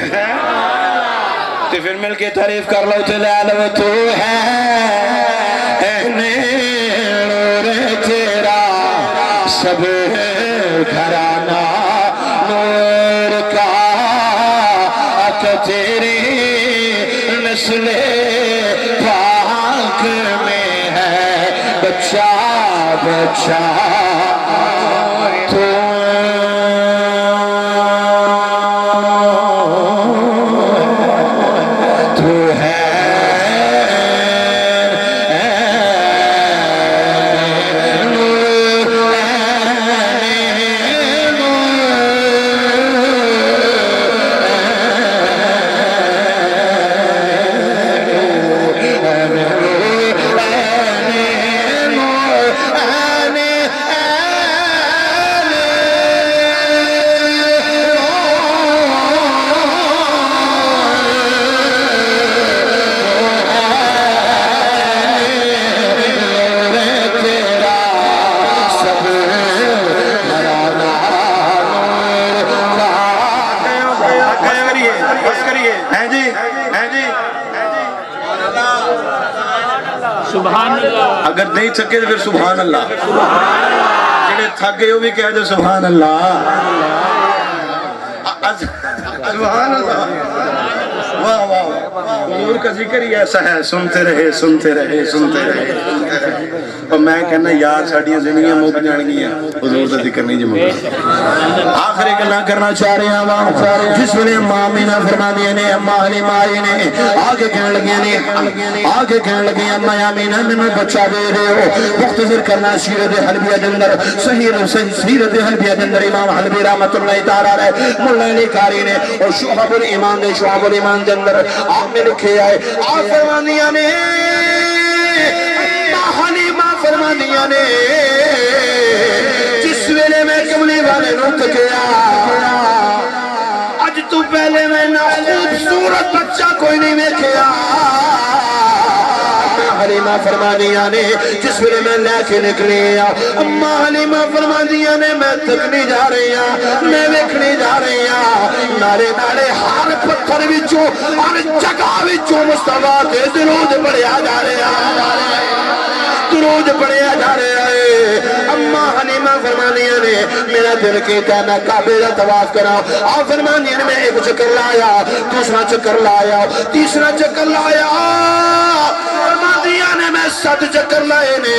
[SPEAKER 5] تو پھر مل کے تعریف کر لو چلے لو تو ہے نور تیرا سب گھرانہ نور کا کہ تیری نسل پاک میں بچہ بچہ تو ہے اگر نہیں تھکے تو پھر سبحان اللہ جنہیں تھک گئے وہ بھی کہہ دے سبحان اللہ سبحان اللہ واہ واہ حضور کا ذکر ہی ایسا ہے سنتے رہے سنتے رہے سنتے رہے اور میں کہنا یار ساڑیاں زندگیاں موک جان گئی ہیں حضور کا ذکر نہیں جمعہ آخری گلہ کرنا چاہ رہے ہیں جس میں اماں آمینہ فرما دیا نے اماں حلیمہ آئی نے آگے کہنے لگی اماں آمینہ میں بچہ دے رہے ہو مختصر کرنا سیرت حلبیہ دندر سیرت حلبیہ دندر امام حلبی رحمت اللہ تعالیٰ رہے ملہ علی کاری نے اور شعب الایمان دے شعب الایمان دندر آپ میں لکھے آئے آپ فرمانیاں نے حلیمہ فرمانیاں نے جس ویلے میں کملی والے نوت کیا اج تو پہلے میں نہ خوبصورت بچہ کوئی نہیں میں کیا حلیمہ فرمانیاں نے جس ویلے میں لے کے نکلی اماں حلیمہ فرمانیاں نے میں تکنے جا رہی ہوں میں ویکھنے جا رہی ہوں نالے نالے ہر پتھر وچوں ہر جگہ وچوں مصطفیٰ کے درود پڑھیا جا رہا درود پڑھیا جا رہا ہے اماں حلیمہ فرمانیاں نے میرا دل کہتا ہے میں کعبے کا طواف کراؤں آپ فرمانیاں نے میں ایک چکر لایا دوسرا چکر لایا تیسرا چکر لایا فرمانیاں نے میں 7 چکر لائے نے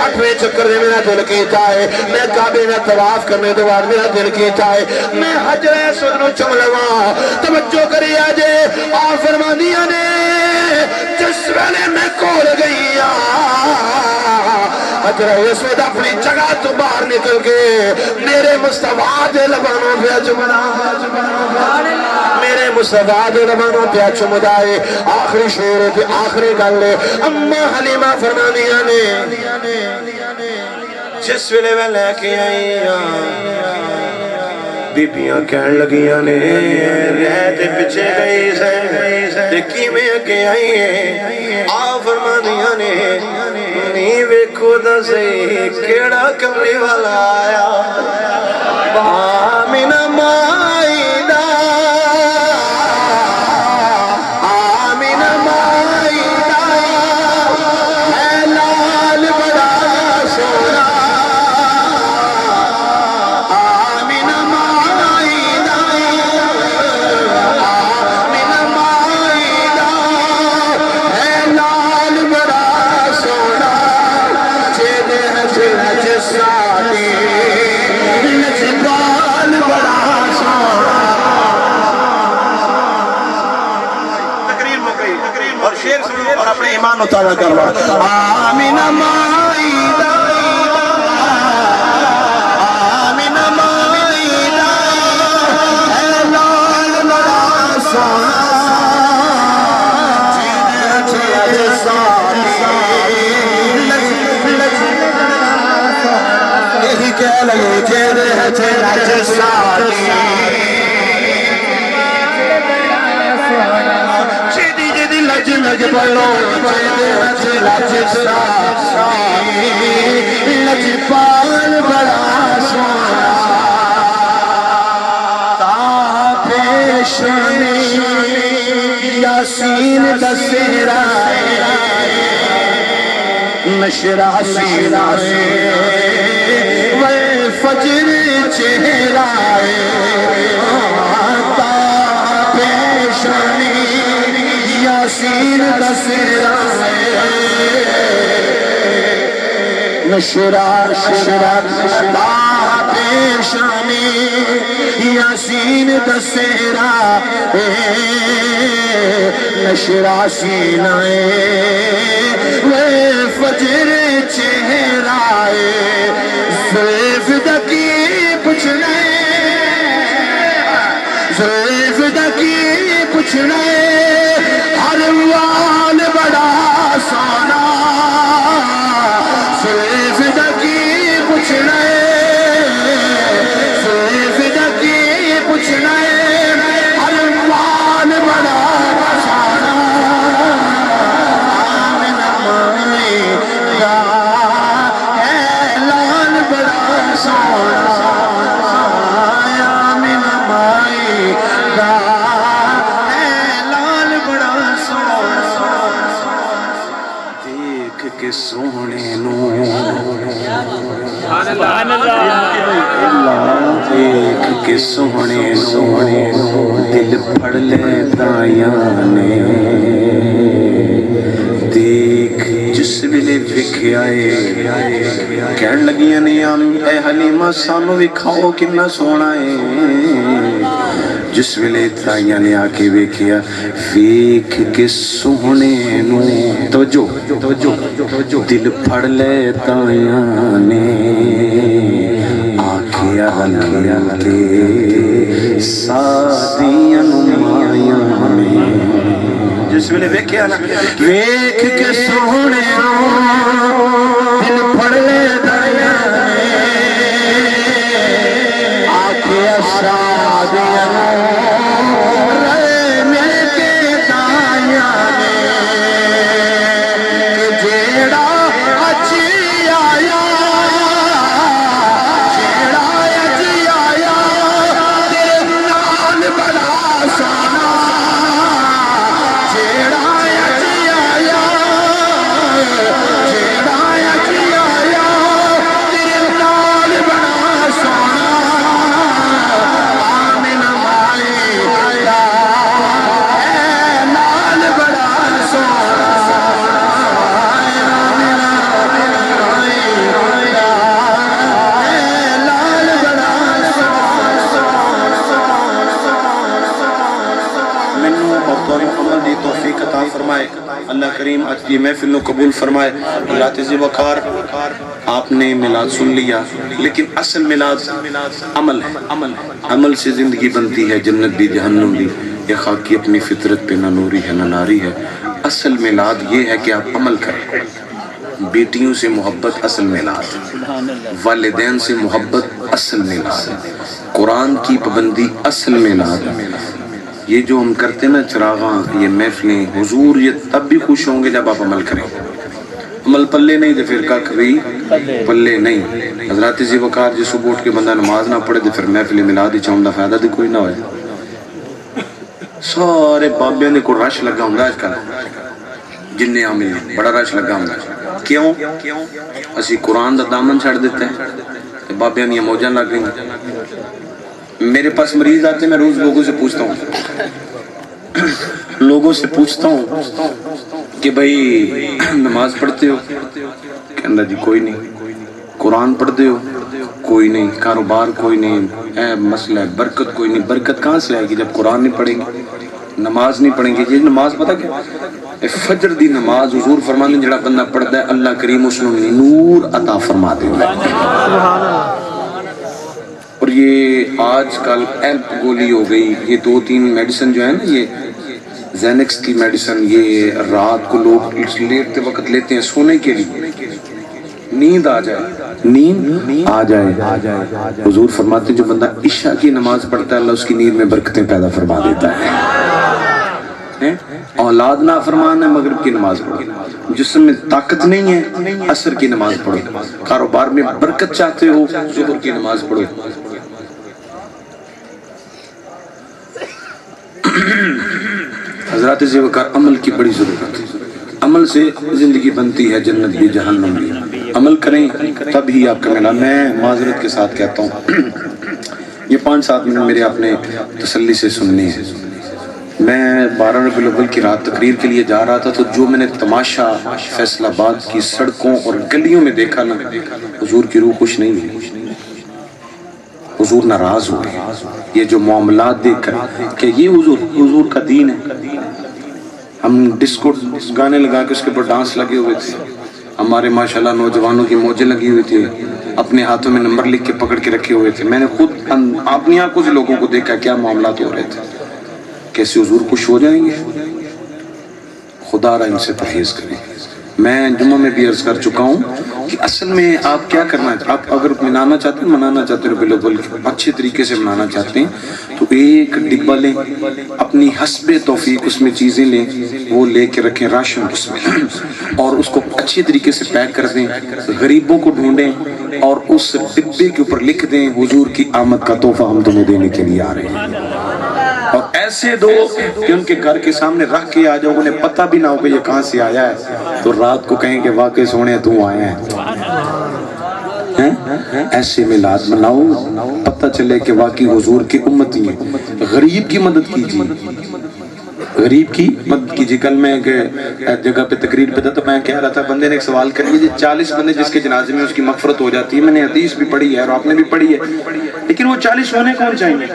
[SPEAKER 5] 8ویں چکر میں میرا دل کہتا ہے میں کعبے میں طواف کرنے کے بعد میرا دل کہتا ہے میں حجر اسود نو چم لواں توجہ کری آجے آپ فرمانیاں نے جس ویلے میں کول گئی حجر اسود اپنی جگہ تو باہر نکل کے میرے مصطفیٰ دے لبانوں پہ چمنا میرے مصطفیٰ دے لبانوں پہ چمدا ہے آخری شعر تھی آخری گل اماں حلیمہ فرمانیاں نے جس ویلے میں لے کے آئی بیبیاں کہن لگیاں نے رہتے پچھے گئی سے دیکھی میں اگے آئی ہیں آ فرمانیاں نے نہیں ویکھو دا سے کیڑا کملی والا آیا آمینہ مائی دا آمینہ مائی دا ہے لال بڑا سونا آمینہ مائی دا آمینہ مائی دا ہے لال بڑا سونا چیدے نچ ساتی نچبال بڑا سونا تقریر مکئی اور شیر سنو اور اپنے ایمان اتارا کروا آمینہ مائی دا لگے چہرے چہرے ساتھی جدی جدی لج لگ بڑھو چہرے ساتھی لج پال بڑا سونا تا پیشانی یاسین دسیرا نشرا سینا فجر چہرہ تا پیشانی یاسین دسیرا نشرا تا پیشانی یاسین دسیرا نشرا سینہ فجر چہرہ زیف دکی پچھنے زیف دکی پچھنے ہر وال بڑا سونا زیف دکی پچھنے زیف دکی پچھنے ہر وال بڑا سونا آمین مائی گا اعلان بڑا سونا آمین مائی گا اعلان بڑا سونا دیکھ کے سونے نو دیکھ کے سونے نو دل پھڑ لے دایاں نے دیکھ جس ویلے ویکھیائے کہن لگیاں نے اے حلیمہ سانو وکھاؤ کنا سونا ہے جس ویلے تائیاں نے آکے ویکھیا ویکھ کے سونے نو توجہ دل پھڑ لے تائیاں نے آکھیا کے سادیاں نمائیاں نے جس ویلے ویکھیا نا ویکھ کے سونے نو دل پھڑ لے تائیاں نے آکھیا سادیاں اللہ کریم آج یہ محفل نو قبول فرمائے اللہ تیزی وقار آپ نے میلاد سن لیا لیکن اصل میلاد عمل ہے عمل سے زندگی بنتی ہے جنت بھی جہنم بھی یہ خاکی اپنی فطرت پہ نہ نوری ہے نہ ناری ہے اصل میلاد یہ ہے کہ آپ عمل کریں بیٹیوں سے محبت اصل میلاد والدین سے محبت اصل میلاد قرآن کی پابندی اصل میلاد یہ جو ہم کرتے نا چراغاں یہ محفلیں حضور یہ تب بھی خوش ہوں گے جب آپ عمل کریں عمل پلے نہیں تو پھر کاک بھی پلے نہیں حضرات زی وقار جس صبح اٹھ کے بندہ نماز نہ پڑھے تو پھر محفل ملا دی چاہوں دا فائدہ دی کوئی نہ ہوئے سارے بابیاں نے کو رش لگا ہوں آج کل جننے عامل بڑا رش لگا ہوں کیوں اسی قرآن دا دامن چھڑ دیتے ہیں بابیاں نے موجہ لگ گئی میرے پاس مریض آتے ہیں میں روز لوگوں سے پوچھتا ہوں کہ بھئی نماز پڑھتے ہو کہنا جی کوئی نہیں قرآن پڑھتے ہو کوئی نہیں کاروبار کوئی نہیں اے مسئلہ ہے برکت کوئی نہیں برکت کہاں سے آئے گی جب قرآن نہیں پڑھیں گے نماز نہیں پڑھیں گے یہ نماز پتہ کیا فجر دی نماز حضور فرمانے جڑا بندہ پڑھتا ہے اللہ کریم اس نے نور عطا فرما دے اور یہ آج کل ایلپ گولی ہو گئی یہ 2-3 میڈیسن جو ہے نا یہ زینکس کی میڈیسن یہ رات کو لوگ لیٹتے وقت لیتے ہیں سونے کے لیے نیند آ جائے، نیند آ جائے۔ حضور فرماتے جو بندہ عشاء کی نماز پڑھتا ہے اللہ اس کی نیند میں برکتیں پیدا فرما دیتا ہے۔ اولاد نافرمان ہے مغرب کی نماز پڑھو، جسم میں طاقت نہیں ہے عصر کی نماز پڑھو، کاروبار میں برکت چاہتے ہو ظہر کی نماز پڑھو۔ حضرات ذوالفقار عمل کی بڑی ضرورت ہے، عمل سے زندگی بنتی ہے، جنت بھی جہنم بھی۔ عمل کریں تب ہی آپ کا ملا۔ میں معذرت کے ساتھ کہتا ہوں یہ 5-7 منٹ میرے اپنے تسلی سے سننے ہیں۔ میں 12 ربیع الاول کی رات تقریر کے لیے جا رہا تھا تو جو میں نے تماشا فیصل آباد کی سڑکوں اور گلیوں میں دیکھا نا، حضور کی روح خوش نہیں ہوئی، حضور ناراض ہو گئے۔ یہ جو معاملات دیکھ کر کہ یہ حضور کا دین ہے۔ ہم ڈسکو گانے لگا کے اس کے اوپر ڈانس لگے ہوئے تھے، ہمارے ماشاءاللہ نوجوانوں کی موجیں لگی ہوئی تھی، اپنے ہاتھوں میں نمبر لکھ کے پکڑ کے رکھے ہوئے تھے۔ میں نے خود اپنی آنکھوں سے لوگوں کو دیکھا کیا معاملات ہو رہے تھے، کیسے حضور خوش ہو جائیں گے۔ خدا را ان سے پرہیز کریں۔ میں جمعہ میں بھی عرض کر چکا ہوں کہ اصل میں آپ کیا کرنا ہے، آپ اگر منانا چاہتے ہیں، منانا چاہتے ہیں ربیع الاول اچھے طریقے سے منانا چاہتے ہیں تو ایک ڈبہ لیں، اپنی حسب توفیق اس میں چیزیں لیں، وہ لے کے رکھیں راشن اس میں، اور اس کو اچھے طریقے سے پیک کر دیں، غریبوں کو ڈھونڈیں اور اس ڈبے کے اوپر لکھ دیں حضور کی آمد کا تحفہ ہم تمہیں دینے کے لیے آ رہے ہیں۔ اور ایسے دو کہ ان کے گھر کے سامنے رکھ کے آ جاؤ، انہیں پتہ بھی نہ ہو کہ یہ کہاں سے آیا ہے، تو رات کو کہیں کہ واقعی سونے تو آیا ہے۔ ایسے میلاد مناؤ، پتہ چلے کہ واقعی حضور کی امتی ہیں۔ غریب کی مدد کیجیے، غریب کی مدد کیجیے۔ کل میں ایک جگہ پہ تقریر پہ تھا تو میں کہہ رہا تھا، بندے نے ایک سوال کر لیا، 40 بندے جس کے جنازے میں اس کی مغفرت ہو جاتی ہے، میں نے حدیث بھی پڑھی ہے اور آپ نے بھی پڑھی ہے، لیکن وہ 40 ہونے کون چاہیے؟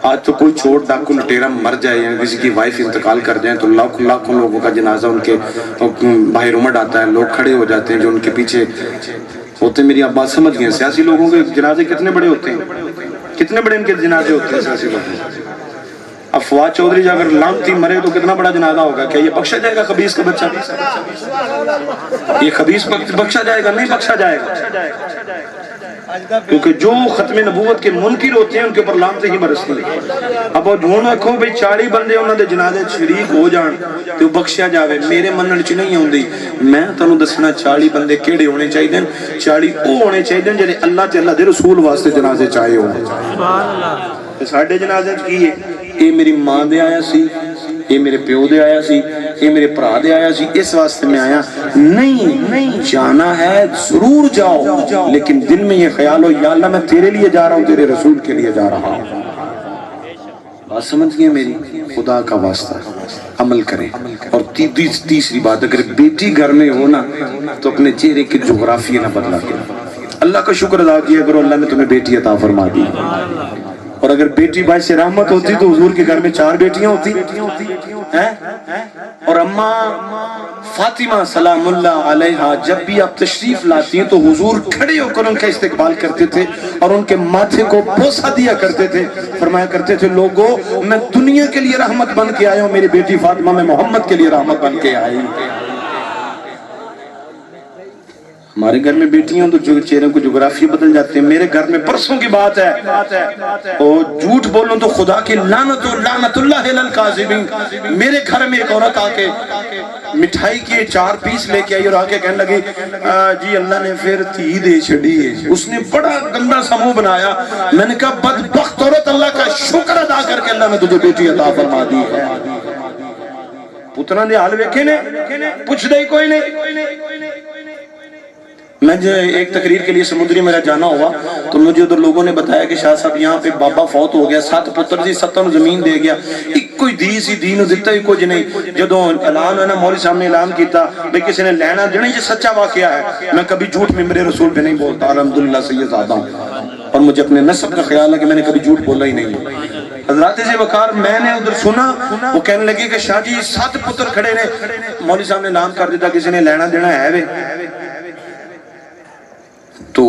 [SPEAKER 5] آج تو کوئی چور ڈاکو لٹیرا مر جائے یا کسی کی وائف انتقال کر جائیں تو لاکھوں لوگوں کا جنازہ ان کے باہر امڑ آتا ہے، لوگ کھڑے ہو جاتے ہیں جو ان کے پیچھے ہوتے ہیں۔ میری آپ بات سمجھ گئے، سیاسی لوگوں کے جنازے کتنے بڑے ہوتے ہیں، کتنے بڑے ان کے جنازے ہوتے ہیں سیاسی لوگوں۔ اب فواد چودھری اگر لانتی مرے تو کتنا بڑا جنازہ ہوگا، کیا یہ بخشا جائے گا خبیث کا بچہ؟ یہ خبیث بخشا جائے گا؟ نہیں بخشا جائے گا، کیونکہ جو ختم نبوت کے منکر ہوتے ہیں ان کے اوپر لعنتیں ہی برستی ہیں۔ اب وہ ڈھونڈ رکھو بھئی 40 بندے انہوں دے جنازے شریک ہو جان تو بخشیا جاوے، میرے منن چ نہیں ہوندی۔ میں تانوں دسنا 40 بندے کیڑے ہونے چاہیے، 40 او ہونے چاہیے جڑے اللہ تے اللہ دے رسول واسطے جنازے چاہے ہو۔ سبحان اللہ۔ ساڈے جنازے کی ہے، اے میری ماں دے آیا سی، اے میرے پیو دے آیا سی، اے میرے بھرا دے آیا سی، اس واسطے میں آیا نہیں۔ جانا ہے ضرور جاؤ، لیکن دل میں یہ خیال ہو یا اللہ میں تیرے لیے جا رہا ہوں، تیرے رسول کے لیے جا رہا ہوں۔ بات سمجھ گئے میری؟ خدا کا واسطہ عمل کریں۔ اور تیسری بات، اگر بیٹی گھر میں ہو نا تو اپنے چہرے کے جغرافیہ نہ بدلا کرو، اللہ کا شکر ادا کیا کرو اللہ نے تمہیں بیٹی عطا فرما دی۔ اور اگر بیٹی باعث رحمت ہوتی تو حضور کے گھر میں 4 بیٹیاں ہوتی ہیں۔ اور اماں فاطمہ سلام اللہ علیہا جب بھی آپ تشریف لاتی ہیں تو حضور کھڑے ہو کر ان کا استقبال کرتے تھے اور ان کے ماتھے کو بوسہ دیا کرتے تھے، فرمایا کرتے تھے لوگوں میں دنیا کے لیے رحمت بن کے آیا ہوں، میری بیٹی فاطمہ میں محمد کے لیے رحمت بن کے آئی۔ ہمارے گھر میں بیٹیاں تو چہرے کو جغرافیہ بدل جاتے ہیں۔ میرے گھر میں پرسوں کی بات ہے، اور جھوٹ بولوں تو خدا کی لعنت و لعنت اللہ علی الکاذبین۔ میرے گھر میں ایک عورت آ کے مٹھائی کے 4 پیس لے کے آئی اور آ کے کہنے لگی جی اللہ نے پھر تھی دے چھڑی ہے۔ اس نے بڑا گندا سا منہ بنایا۔ میں نے کہا بدبخت عورت، اللہ کا شکر ادا کر کے اللہ نے تجھے بیٹی عطا فرما دی ہے۔ پترا دے حال ویکھے نے، پوچھ دے کوئی نہیں۔ میں جو ایک تقریر کے لیے سمندری میرا جانا ہوا تو مجھے ادھر لوگوں نے بتایا کہ شاہ صاحب یہاں پہ بابا فوت ہو گیا، 7 پتر جی 7 زمین دے گیا، ایک کوئی دی سی دین دیتا ہی کچھ نہیں۔ جدوں اعلان ہونا مولوی صاحب نے اعلان کیتا بھئی کسی نے لینا دینا، یہ سچا واقعہ ہے۔ میں کبھی جھوٹ ممبر رسول پہ نہیں بولتا، الحمدللہ سید زادہ ہوں، اور مجھے اپنے نسب کا خیال ہے کہ میں نے کبھی جھوٹ بولا ہی نہیں۔ حضرات ذوالفقار میں نے ادھر سنا، وہ کہنے لگے کہ شاہ جی 7 پتر کھڑے نے، مولوی صاحب نے اعلان کر دیتا کسی نے لینا دینا ہے وے۔ تو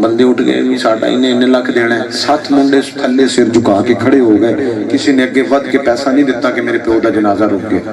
[SPEAKER 5] بندے اٹھ گئے، ساڈا انہیں لکھ دینا ہے۔ 7 منڈے تھلے سر جھکا کے کھڑے ہو گئے، کسی نے اگے ود کے پیسہ نہیں دیتا کہ میرے پیو دا جنازہ رک گیا۔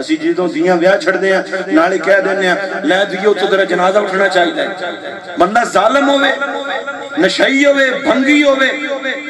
[SPEAKER 5] ਅਸੀਂ ਜਦੋਂ ਦੀਆਂ ਵਿਆਹ ਛੱਡਦੇ ਆ ਨਾਲੇ ਕਹਿ ਦਿੰਦੇ ਆ ਲੈ ਦੀਓ ਉੱਥੇ ਤੇਰਾ ਜਨਾਜ਼ਾ ਉੱਠਣਾ ਚਾਹੀਦਾ ਹੈ। ਬੰਦਾ ਜ਼ਾਲਮ ਹੋਵੇ, ਨਸ਼ਈ ਹੋਵੇ, ਭੰਗੀ ਹੋਵੇ,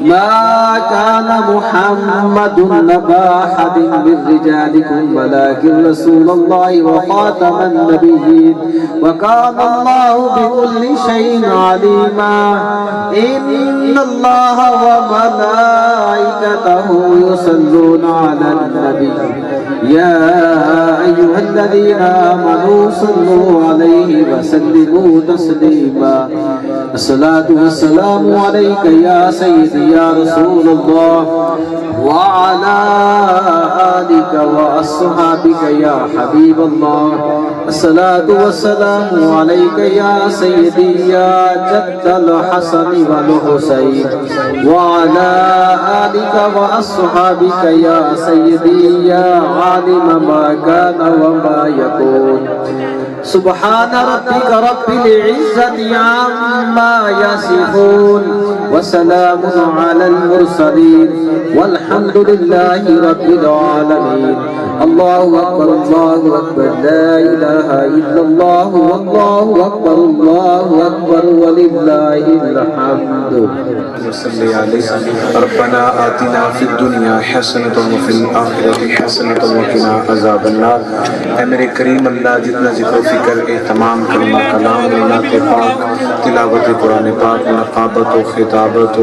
[SPEAKER 7] ما كان محمد نبا أحد من رجالكم ولكن رسول الله وخاتم النبيين وكان الله بكل شيء عليما إن الله وملائكته يصلون على النبي يا أيها الذين آمنوا صلوا عليه وسلموا تسليما الصلاة والسلام عليك يا سيدي يا رسول الله وعلى آلك وأصحابك يا حبيب الله الصلاة والسلام عليك يا سيدي يا جد الحسن والحسين وعلى آلك وأصحابك يا سيدي يا عالم ما كان وما يكون سبحان ربك رب العزة عما يصفون وسلام على المرسلين والحمد لله رب العالمين. الله أكبر الله أكبر لا إله إلا الله والله أكبر الله أكبر ولله الحمد.
[SPEAKER 5] صل عليه ربنا آتنا في الدنيا حسنة وفي الآخرة حسنة وقنا عذاب النار. اے میرے کریم اللہ جتنا ذکر و فکر اہتمام کلمہ کلام نعت پاک تلاوت قرآن پاک نقابت و خطابت و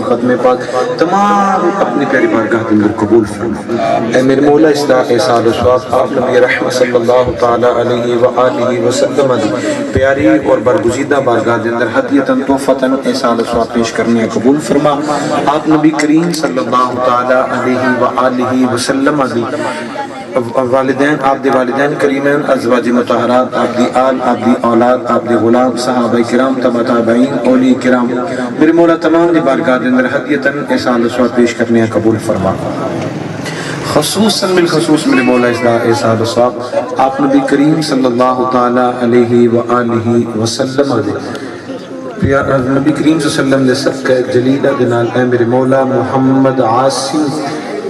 [SPEAKER 5] ختم پاک تمام اپنی پیاری بارگاہ کے اندر قبول فرما. اے میرے مولا اصلاح احسان و ثواب آپ نبی رحمت صلی اللہ تعالی علیہ وآلہ وسلم دی پیاری اور برگزیدہ بارگاہ کے اندر ہدیتاً تحفتاً احسان و ثواب پیش کرنے قبول فرما. آپ نبی کریم صلی اللہ تعالی علیہ وآلہ وسلم دی والدین آپ دی والدین کریمین ازواج مطہرات آپ دی آل آپ دی اولاد آپ دی غلام صحابہ کرام تبع تابعین اولی کرام میرے مولا تمام دی بارگاہ دے اندر ہدیتاً احسان و پیش کرنے قبول فرما خصوصاً بالخصوص میرے مولا احسان و آپ نبی کریم صلی اللہ تعالی علیہ وآلہ وسلم دے نبی کریم صلی اللہ علیہ وسلم دے صدقہ جلیلہ دنال اے میرے مولا محمد عاصم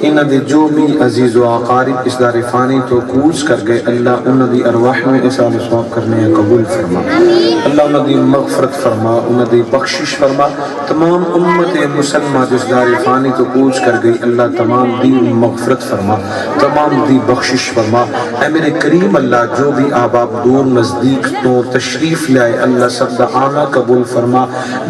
[SPEAKER 5] انہ دے جو بھی عزیز و اقارب اس دار فانی تو کوچ کر گئے اللہ انہ دی ارواح میں احسان و ثواب کرنے قبول فرما اللہ انہ دی مغفرت فرما انہ دی بخشش فرما تمام امت مسلمہ جس دار فانی تو کوچ کر گئی اللہ تمام دی مغفرت فرما تمام دی بخشش فرما اے میرے کریم اللہ جو بھی آباب دور نزدیک تو تشریف لائے اللہ سب دعانا قبول فرما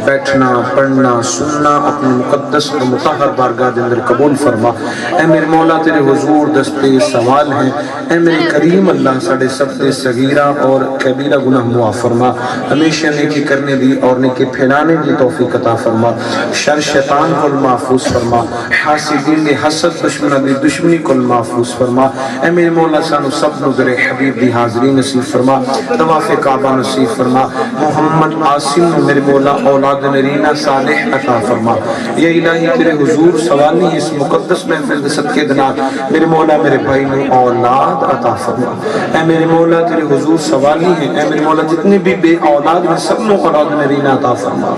[SPEAKER 5] بیٹھنا پڑھنا سننا اپنے مقدس و مطہر بارگاہ دے اندر قبول فرما اے میرے مولا تیرے حضور دستے سوال ہیں اے میرے کریم اللہ ساڑھے سب دے صغیرہ اور کبیرہ گناہ معاف فرما ہمیشہ نیکی کرنے دی اور نیکی پھیلانے دی توفیق عطا فرما شر شیطان کو محفوظ فرما حاسدین دی حسد دشمنہ دی دشمنی کو محفوظ فرما اے میرے مولا سانو سب نظر حبیب دی حاضری نصیب فرما طواف کعبہ نصیب فرما محمد عاصم میرے مولا اولاد نرینہ صالح عطا فرما یا الہی تیرے حضور سوالی اس مقدس محفل دے صدقے دنا میرے مولا میرے بھائی میں اولاد عطا فرما اے میرے مولا تیرے حضور سوالی ہیں اے میرے مولا جتنے بھی بے اولاد ہیں سب نو اولاد نرینہ عطا فرما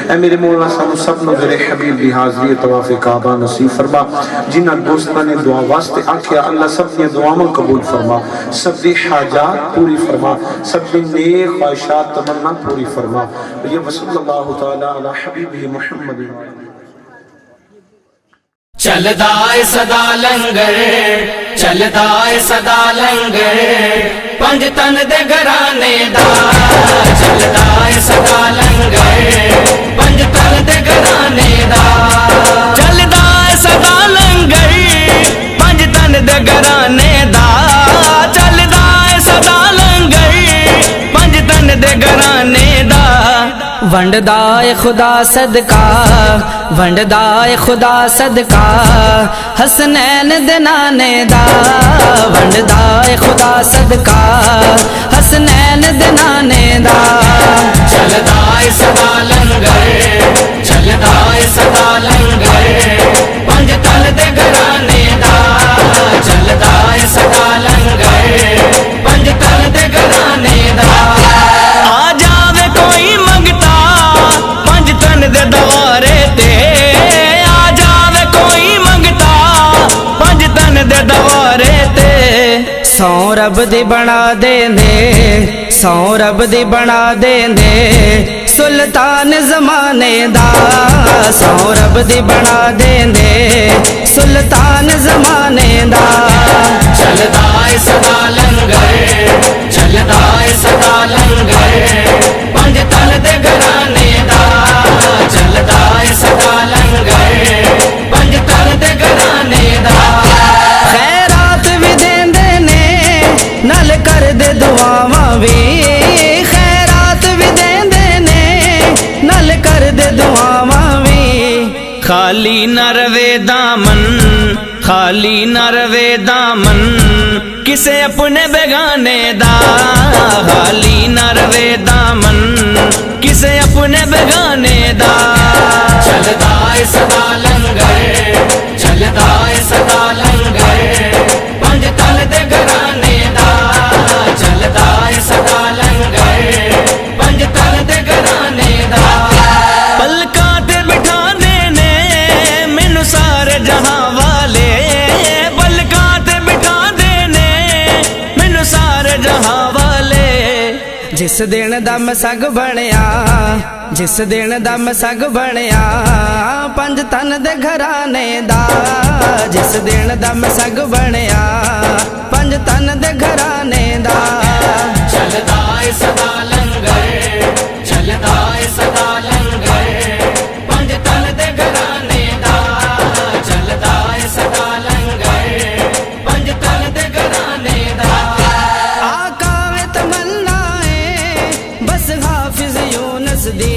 [SPEAKER 5] اے میرے مولا سانو سب نو در حبیب دی حاضری طواف کعبہ نصیب فرما جنہ دوستان نے دعا واسطے آکھیا اللہ سب نے دعاوں قبول فرما سب دی حاجات پوری فرما سب دی نیک خواہشات تمنا پوری فرما یہ صلی اللہ تعالی علی حبیبہ محمد
[SPEAKER 8] چلدا اے صدا لنگر چلدا اے صدا لنگر پنج تن دے گھرانے دا چلدا اے صدا لنگر پنج تن دے گھرانے دا چلدا اے صدا لنگر پنج تن دے گھرانے دا چلدا اے صدا لنگر پنج تن دے گھرانے دا ونڈدا اے خدا صدقہ ونڈدا اے خدا صدقہ حسنین دے نانے دا ونڈدا اے خدا صدقہ حسنین دے نانے دا چلدا اے صدا لنگر چلدا اے صدا لنگر پنج تن دے گھرانے دا چلدا اے صدا لنگر پنج تن دے گھرانے دا آ جاوے کوئی منگتا پنج تن دے دوارے تے آ جاوے کوئی منگتا پنج تن دے دوارے تے سو رب دی بنا دیندے سو رب دی بنا دیندے سلطان زمانے دا سو رب دی بنا دیندے سلطان زمانے دا چلدا اے صدا لنگر چلدا اے صدا لنگر پنج تن دے گھرانے دا چلدا اے صدا لنگر پنج تن دے گھرانے دا خیرات بھی دیندے نے نل کر دے دعاواں بھی خیرات بھی دیندے نے نل کر دے دعاواں بھی خالی نہ روے دامن خالی نہ روے دامن کسے اپنے بیگانے دا خالی نہ روے دامن کسے اپنے بیگانے دا چلدا اے صدا لنگر چلدا اے صدا لنگر پنج تن دے گھرانے دا چلدا اے صدا لنگر پنج تن دے گھرانے دا پلکاں تے بٹھانے نے مینوں سارے جہاں والے پلکاں تے بٹھانے نے مینوں سارے جہاں والے جس دن دا میں سگ بنیا جس دن دا میں سگ بنیا پنج تن دے گھرانے دا جس دن دا میں سگ بنیا پنج تن دے گھرانے دا چلدا اے صدا لنگر چلدا اے صدا لنگر پنج تن دے گھرانے دا چلدا اے صدا لنگر پنج تن دے گھرانے دا آقا وے تمنا اے بس حافظ یونس دی